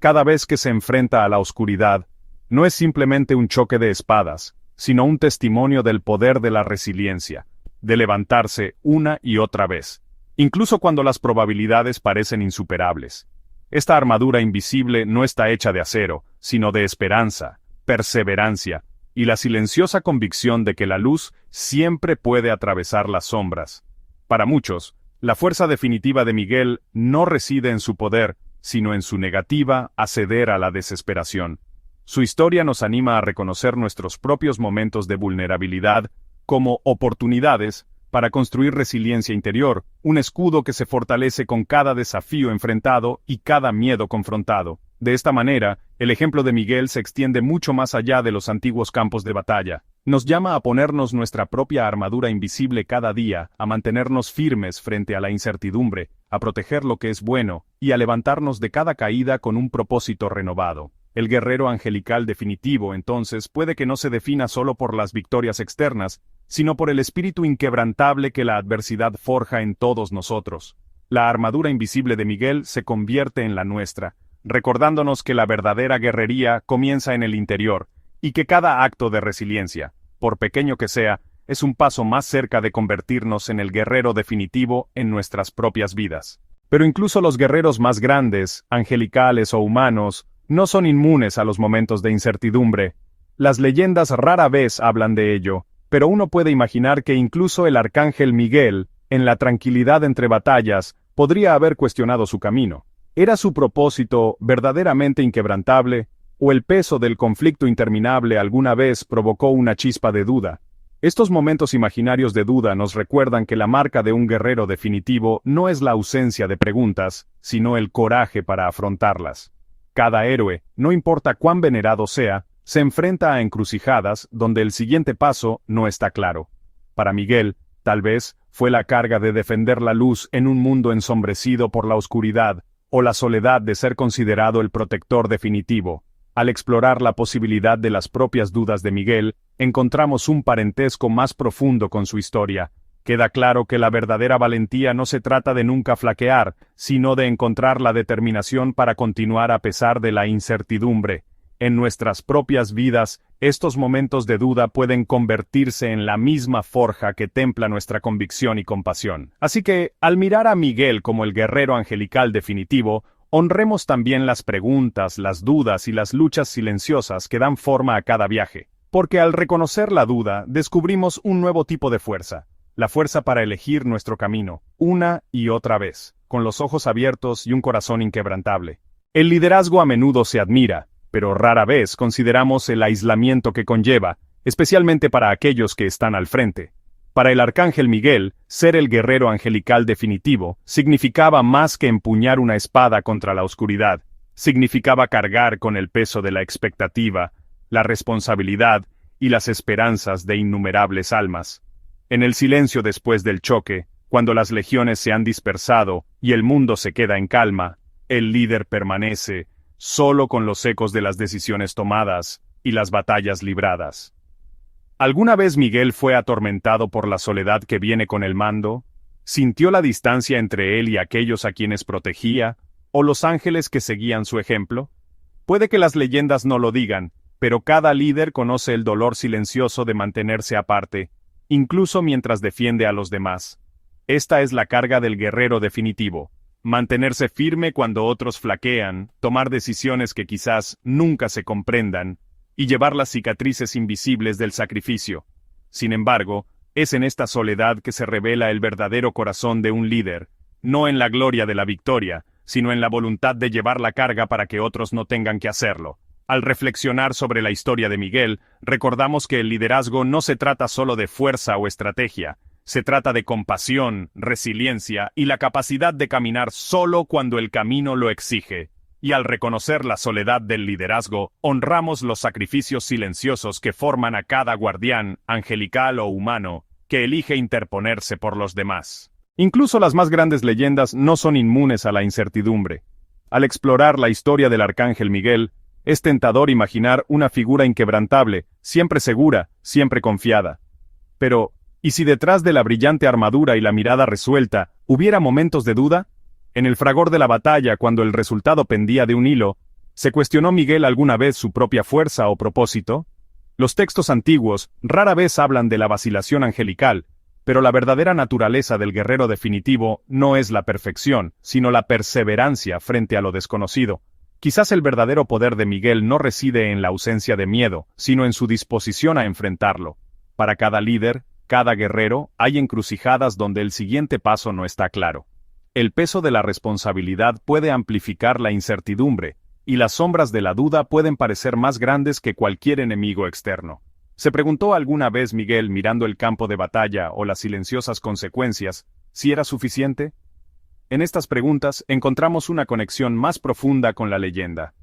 Cada vez que se enfrenta a la oscuridad, no es simplemente un choque de espadas, sino un testimonio del poder de la resiliencia, de levantarse una y otra vez, incluso cuando las probabilidades parecen insuperables. Esta armadura invisible no está hecha de acero, sino de esperanza, perseverancia, y la silenciosa convicción de que la luz siempre puede atravesar las sombras. Para muchos, la fuerza definitiva de Miguel no reside en su poder, sino en su negativa a ceder a la desesperación. Su historia nos anima a reconocer nuestros propios momentos de vulnerabilidad como oportunidades para construir resiliencia interior, un escudo que se fortalece con cada desafío enfrentado y cada miedo confrontado. De esta manera, el ejemplo de Miguel se extiende mucho más allá de los antiguos campos de batalla. Nos llama a ponernos nuestra propia armadura invisible cada día, a mantenernos firmes frente a la incertidumbre, a proteger lo que es bueno, y a levantarnos de cada caída con un propósito renovado. El guerrero angelical definitivo, entonces, puede que no se defina solo por las victorias externas, sino por el espíritu inquebrantable que la adversidad forja en todos nosotros. La armadura invisible de Miguel se convierte en la nuestra, recordándonos que la verdadera guerrería comienza en el interior, y que cada acto de resiliencia, por pequeño que sea, es un paso más cerca de convertirnos en el guerrero definitivo en nuestras propias vidas. Pero incluso los guerreros más grandes, angelicales o humanos, no son inmunes a los momentos de incertidumbre. Las leyendas rara vez hablan de ello, pero uno puede imaginar que incluso el arcángel Miguel, en la tranquilidad entre batallas, podría haber cuestionado su camino. ¿Era su propósito verdaderamente inquebrantable, o el peso del conflicto interminable alguna vez provocó una chispa de duda? Estos momentos imaginarios de duda nos recuerdan que la marca de un guerrero definitivo no es la ausencia de preguntas, sino el coraje para afrontarlas. Cada héroe, no importa cuán venerado sea, se enfrenta a encrucijadas donde el siguiente paso no está claro. Para Miguel, tal vez, fue la carga de defender la luz en un mundo ensombrecido por la oscuridad, o la soledad de ser considerado el protector definitivo. Al explorar la posibilidad de las propias dudas de Miguel, encontramos un parentesco más profundo con su historia. Queda claro que la verdadera valentía no se trata de nunca flaquear, sino de encontrar la determinación para continuar a pesar de la incertidumbre. En nuestras propias vidas, estos momentos de duda pueden convertirse en la misma forja que templa nuestra convicción y compasión. Así que, al mirar a Miguel como el guerrero angelical definitivo, honremos también las preguntas, las dudas y las luchas silenciosas que dan forma a cada viaje. Porque al reconocer la duda, descubrimos un nuevo tipo de fuerza. La fuerza para elegir nuestro camino, una y otra vez, con los ojos abiertos y un corazón inquebrantable. El liderazgo a menudo se admira, pero rara vez consideramos el aislamiento que conlleva, especialmente para aquellos que están al frente. Para el arcángel Miguel, ser el guerrero angelical definitivo significaba más que empuñar una espada contra la oscuridad, significaba cargar con el peso de la expectativa, la responsabilidad y las esperanzas de innumerables almas. En el silencio después del choque, cuando las legiones se han dispersado y el mundo se queda en calma, el líder permanece, solo con los ecos de las decisiones tomadas y las batallas libradas. ¿Alguna vez Miguel fue atormentado por la soledad que viene con el mando? ¿Sintió la distancia entre él y aquellos a quienes protegía, o los ángeles que seguían su ejemplo? Puede que las leyendas no lo digan, pero cada líder conoce el dolor silencioso de mantenerse aparte, incluso mientras defiende a los demás. Esta es la carga del guerrero definitivo: mantenerse firme cuando otros flaquean, tomar decisiones que quizás nunca se comprendan, y llevar las cicatrices invisibles del sacrificio. Sin embargo, es en esta soledad que se revela el verdadero corazón de un líder, no en la gloria de la victoria, sino en la voluntad de llevar la carga para que otros no tengan que hacerlo. Al reflexionar sobre la historia de Miguel, recordamos que el liderazgo no se trata solo de fuerza o estrategia, se trata de compasión, resiliencia y la capacidad de caminar solo cuando el camino lo exige. Y al reconocer la soledad del liderazgo, honramos los sacrificios silenciosos que forman a cada guardián, angelical o humano, que elige interponerse por los demás. Incluso las más grandes leyendas no son inmunes a la incertidumbre. Al explorar la historia del arcángel Miguel, es tentador imaginar una figura inquebrantable, siempre segura, siempre confiada. Pero, ¿y si detrás de la brillante armadura y la mirada resuelta, hubiera momentos de duda? En el fragor de la batalla, cuando el resultado pendía de un hilo, ¿se cuestionó Miguel alguna vez su propia fuerza o propósito? Los textos antiguos rara vez hablan de la vacilación angelical, pero la verdadera naturaleza del guerrero definitivo no es la perfección, sino la perseverancia frente a lo desconocido. Quizás el verdadero poder de Miguel no reside en la ausencia de miedo, sino en su disposición a enfrentarlo. Para cada líder, cada guerrero, hay encrucijadas donde el siguiente paso no está claro. El peso de la responsabilidad puede amplificar la incertidumbre, y las sombras de la duda pueden parecer más grandes que cualquier enemigo externo. ¿Se preguntó alguna vez Miguel, mirando el campo de batalla o las silenciosas consecuencias, si era suficiente? En estas preguntas encontramos una conexión más profunda con la leyenda.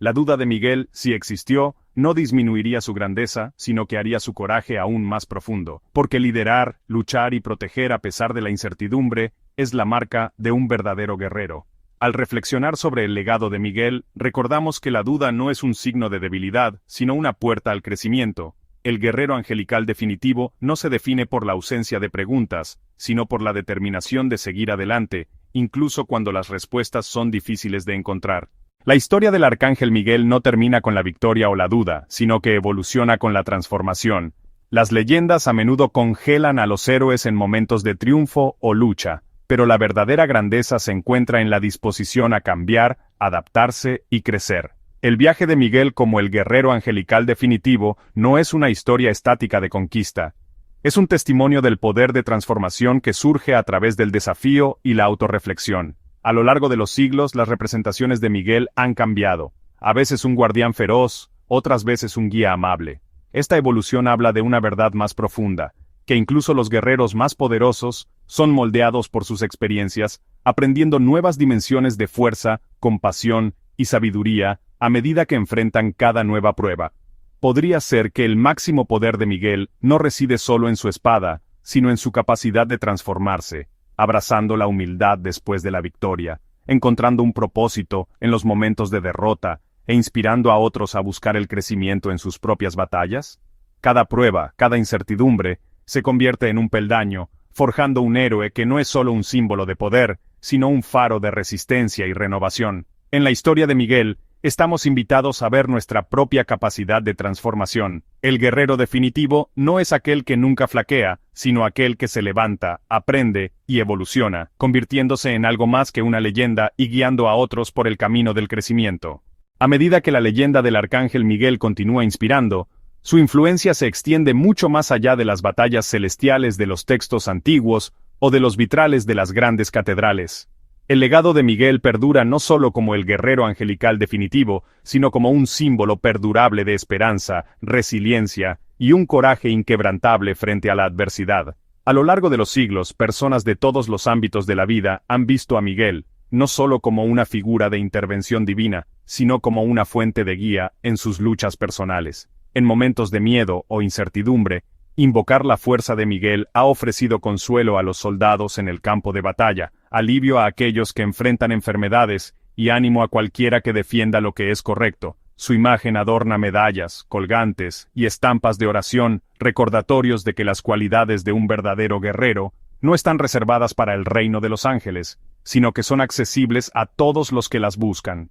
La duda de Miguel, si existió, no disminuiría su grandeza, sino que haría su coraje aún más profundo, porque liderar, luchar y proteger a pesar de la incertidumbre es la marca de un verdadero guerrero. Al reflexionar sobre el legado de Miguel, recordamos que la duda no es un signo de debilidad, sino una puerta al crecimiento. El guerrero angelical definitivo no se define por la ausencia de preguntas, sino por la determinación de seguir adelante, incluso cuando las respuestas son difíciles de encontrar. La historia del arcángel Miguel no termina con la victoria o la duda, sino que evoluciona con la transformación. Las leyendas a menudo congelan a los héroes en momentos de triunfo o lucha, pero la verdadera grandeza se encuentra en la disposición a cambiar, adaptarse y crecer. El viaje de Miguel como el guerrero angelical definitivo no es una historia estática de conquista. Es un testimonio del poder de transformación que surge a través del desafío y la autorreflexión. A lo largo de los siglos, las representaciones de Miguel han cambiado. A veces un guardián feroz, otras veces un guía amable. Esta evolución habla de una verdad más profunda, que incluso los guerreros más poderosos son moldeados por sus experiencias, aprendiendo nuevas dimensiones de fuerza, compasión y sabiduría a medida que enfrentan cada nueva prueba. Podría ser que el máximo poder de Miguel no reside solo en su espada, sino en su capacidad de transformarse, abrazando la humildad después de la victoria, encontrando un propósito en los momentos de derrota e inspirando a otros a buscar el crecimiento en sus propias batallas. Cada prueba, cada incertidumbre, se convierte en un peldaño, forjando un héroe que no es solo un símbolo de poder, sino un faro de resistencia y renovación. En la historia de Miguel, estamos invitados a ver nuestra propia capacidad de transformación. El guerrero definitivo no es aquel que nunca flaquea, sino aquel que se levanta, aprende y evoluciona, convirtiéndose en algo más que una leyenda y guiando a otros por el camino del crecimiento. A medida que la leyenda del arcángel Miguel continúa inspirando, su influencia se extiende mucho más allá de las batallas celestiales de los textos antiguos o de los vitrales de las grandes catedrales. El legado de Miguel perdura no solo como el guerrero angelical definitivo, sino como un símbolo perdurable de esperanza, resiliencia y un coraje inquebrantable frente a la adversidad. A lo largo de los siglos, personas de todos los ámbitos de la vida han visto a Miguel, no solo como una figura de intervención divina, sino como una fuente de guía en sus luchas personales. En momentos de miedo o incertidumbre, invocar la fuerza de Miguel ha ofrecido consuelo a los soldados en el campo de batalla, alivio a aquellos que enfrentan enfermedades y ánimo a cualquiera que defienda lo que es correcto. Su imagen adorna medallas, colgantes y estampas de oración, recordatorios de que las cualidades de un verdadero guerrero no están reservadas para el reino de los ángeles, sino que son accesibles a todos los que las buscan.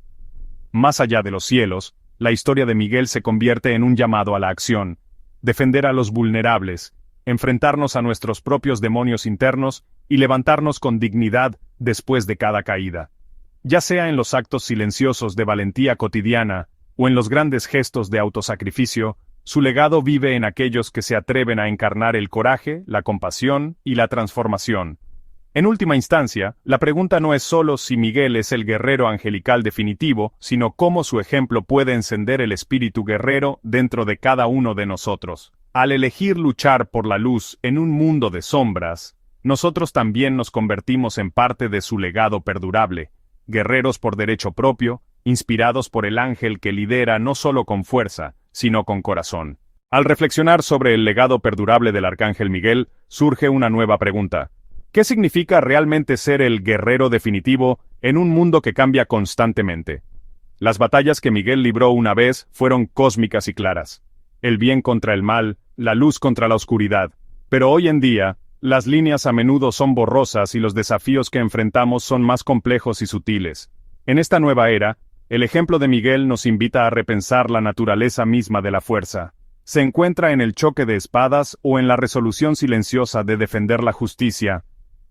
Más allá de los cielos, la historia de Miguel se convierte en un llamado a la acción, defender a los vulnerables, enfrentarnos a nuestros propios demonios internos y levantarnos con dignidad después de cada caída. Ya sea en los actos silenciosos de valentía cotidiana o en los grandes gestos de autosacrificio, su legado vive en aquellos que se atreven a encarnar el coraje, la compasión y la transformación. En última instancia, la pregunta no es solo si Miguel es el guerrero angelical definitivo, sino cómo su ejemplo puede encender el espíritu guerrero dentro de cada uno de nosotros. Al elegir luchar por la luz en un mundo de sombras, nosotros también nos convertimos en parte de su legado perdurable, guerreros por derecho propio, inspirados por el ángel que lidera no solo con fuerza, sino con corazón. Al reflexionar sobre el legado perdurable del Arcángel Miguel, surge una nueva pregunta. ¿Qué significa realmente ser el guerrero definitivo en un mundo que cambia constantemente? Las batallas que Miguel libró una vez fueron cósmicas y claras. El bien contra el mal, la luz contra la oscuridad. Pero hoy en día, las líneas a menudo son borrosas y los desafíos que enfrentamos son más complejos y sutiles. En esta nueva era, el ejemplo de Miguel nos invita a repensar la naturaleza misma de la fuerza. Se encuentra en el choque de espadas o en la resolución silenciosa de defender la justicia.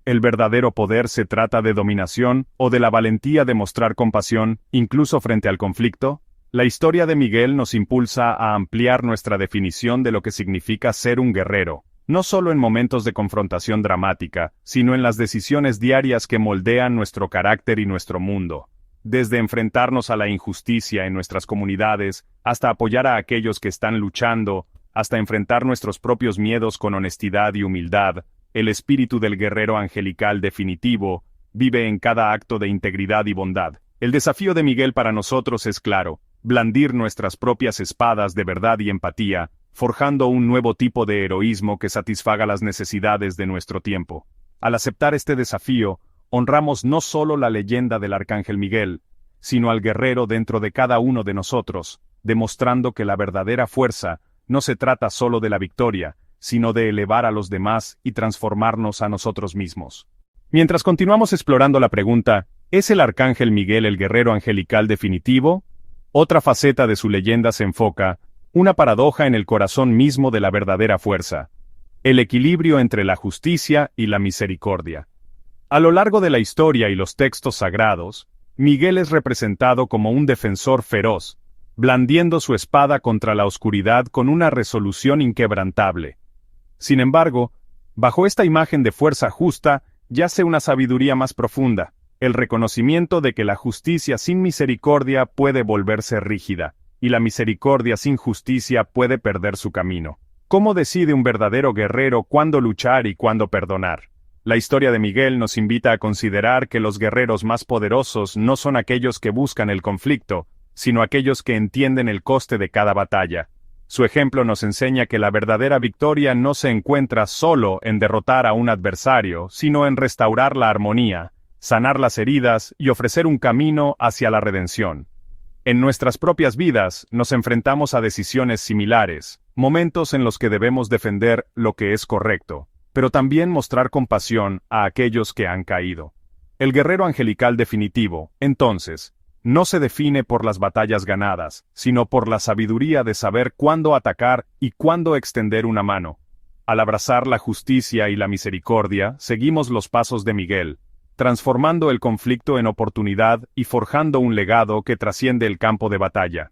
¿El verdadero poder se trata de dominación o de la valentía de mostrar compasión, incluso frente al conflicto? La historia de Miguel nos impulsa a ampliar nuestra definición de lo que significa ser un guerrero, no solo en momentos de confrontación dramática, sino en las decisiones diarias que moldean nuestro carácter y nuestro mundo. Desde enfrentarnos a la injusticia en nuestras comunidades, hasta apoyar a aquellos que están luchando, hasta enfrentar nuestros propios miedos con honestidad y humildad, el espíritu del guerrero angelical definitivo vive en cada acto de integridad y bondad. El desafío de Miguel para nosotros es claro: blandir nuestras propias espadas de verdad y empatía, forjando un nuevo tipo de heroísmo que satisfaga las necesidades de nuestro tiempo. Al aceptar este desafío, honramos no solo la leyenda del Arcángel Miguel, sino al guerrero dentro de cada uno de nosotros, demostrando que la verdadera fuerza no se trata solo de la victoria, sino de elevar a los demás y transformarnos a nosotros mismos. Mientras continuamos explorando la pregunta, ¿es el Arcángel Miguel el guerrero angelical definitivo? Otra faceta de su leyenda se enfoca, una paradoja en el corazón mismo de la verdadera fuerza: el equilibrio entre la justicia y la misericordia. A lo largo de la historia y los textos sagrados, Miguel es representado como un defensor feroz, blandiendo su espada contra la oscuridad con una resolución inquebrantable. Sin embargo, bajo esta imagen de fuerza justa, yace una sabiduría más profunda, el reconocimiento de que la justicia sin misericordia puede volverse rígida, y la misericordia sin justicia puede perder su camino. ¿Cómo decide un verdadero guerrero cuándo luchar y cuándo perdonar? La historia de Miguel nos invita a considerar que los guerreros más poderosos no son aquellos que buscan el conflicto, sino aquellos que entienden el coste de cada batalla. Su ejemplo nos enseña que la verdadera victoria no se encuentra solo en derrotar a un adversario, sino en restaurar la armonía, sanar las heridas y ofrecer un camino hacia la redención. En nuestras propias vidas nos enfrentamos a decisiones similares, momentos en los que debemos defender lo que es correcto, pero también mostrar compasión a aquellos que han caído. El guerrero angelical definitivo, entonces, no se define por las batallas ganadas, sino por la sabiduría de saber cuándo atacar y cuándo extender una mano. Al abrazar la justicia y la misericordia, seguimos los pasos de Miguel, transformando el conflicto en oportunidad y forjando un legado que trasciende el campo de batalla.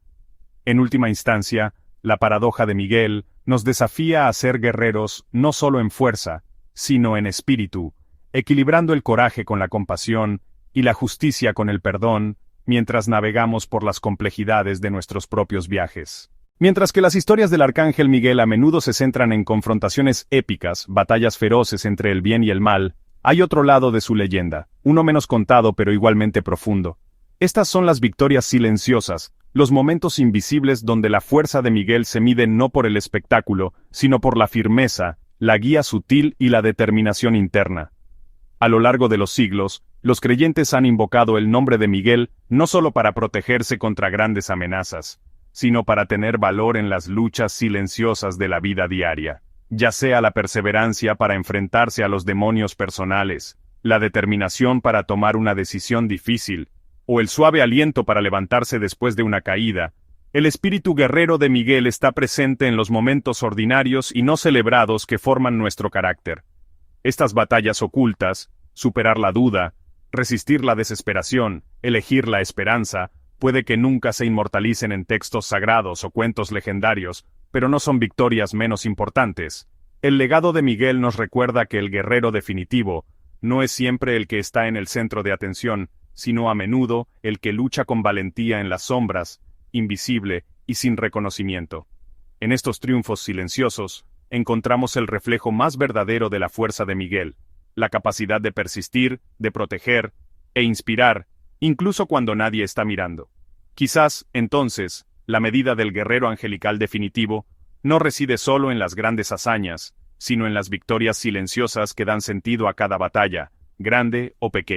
En última instancia, la paradoja de Miguel nos desafía a ser guerreros no solo en fuerza, sino en espíritu, equilibrando el coraje con la compasión y la justicia con el perdón, mientras navegamos por las complejidades de nuestros propios viajes. Mientras que las historias del Arcángel Miguel a menudo se centran en confrontaciones épicas, batallas feroces entre el bien y el mal, hay otro lado de su leyenda, uno menos contado pero igualmente profundo. Estas son las victorias silenciosas, los momentos invisibles donde la fuerza de Miguel se mide no por el espectáculo, sino por la firmeza, la guía sutil y la determinación interna. A lo largo de los siglos, los creyentes han invocado el nombre de Miguel no solo para protegerse contra grandes amenazas, sino para tener valor en las luchas silenciosas de la vida diaria, ya sea la perseverancia para enfrentarse a los demonios personales, la determinación para tomar una decisión difícil, o el suave aliento para levantarse después de una caída. El espíritu guerrero de Miguel está presente en los momentos ordinarios y no celebrados que forman nuestro carácter. Estas batallas ocultas, superar la duda, resistir la desesperación, elegir la esperanza, puede que nunca se inmortalicen en textos sagrados o cuentos legendarios, pero no son victorias menos importantes. El legado de Miguel nos recuerda que el guerrero definitivo no es siempre el que está en el centro de atención, sino a menudo el que lucha con valentía en las sombras, invisible y sin reconocimiento. En estos triunfos silenciosos, encontramos el reflejo más verdadero de la fuerza de Miguel, la capacidad de persistir, de proteger e inspirar, incluso cuando nadie está mirando. Quizás, entonces, la medida del guerrero angelical definitivo no reside solo en las grandes hazañas, sino en las victorias silenciosas que dan sentido a cada batalla, grande o pequeña.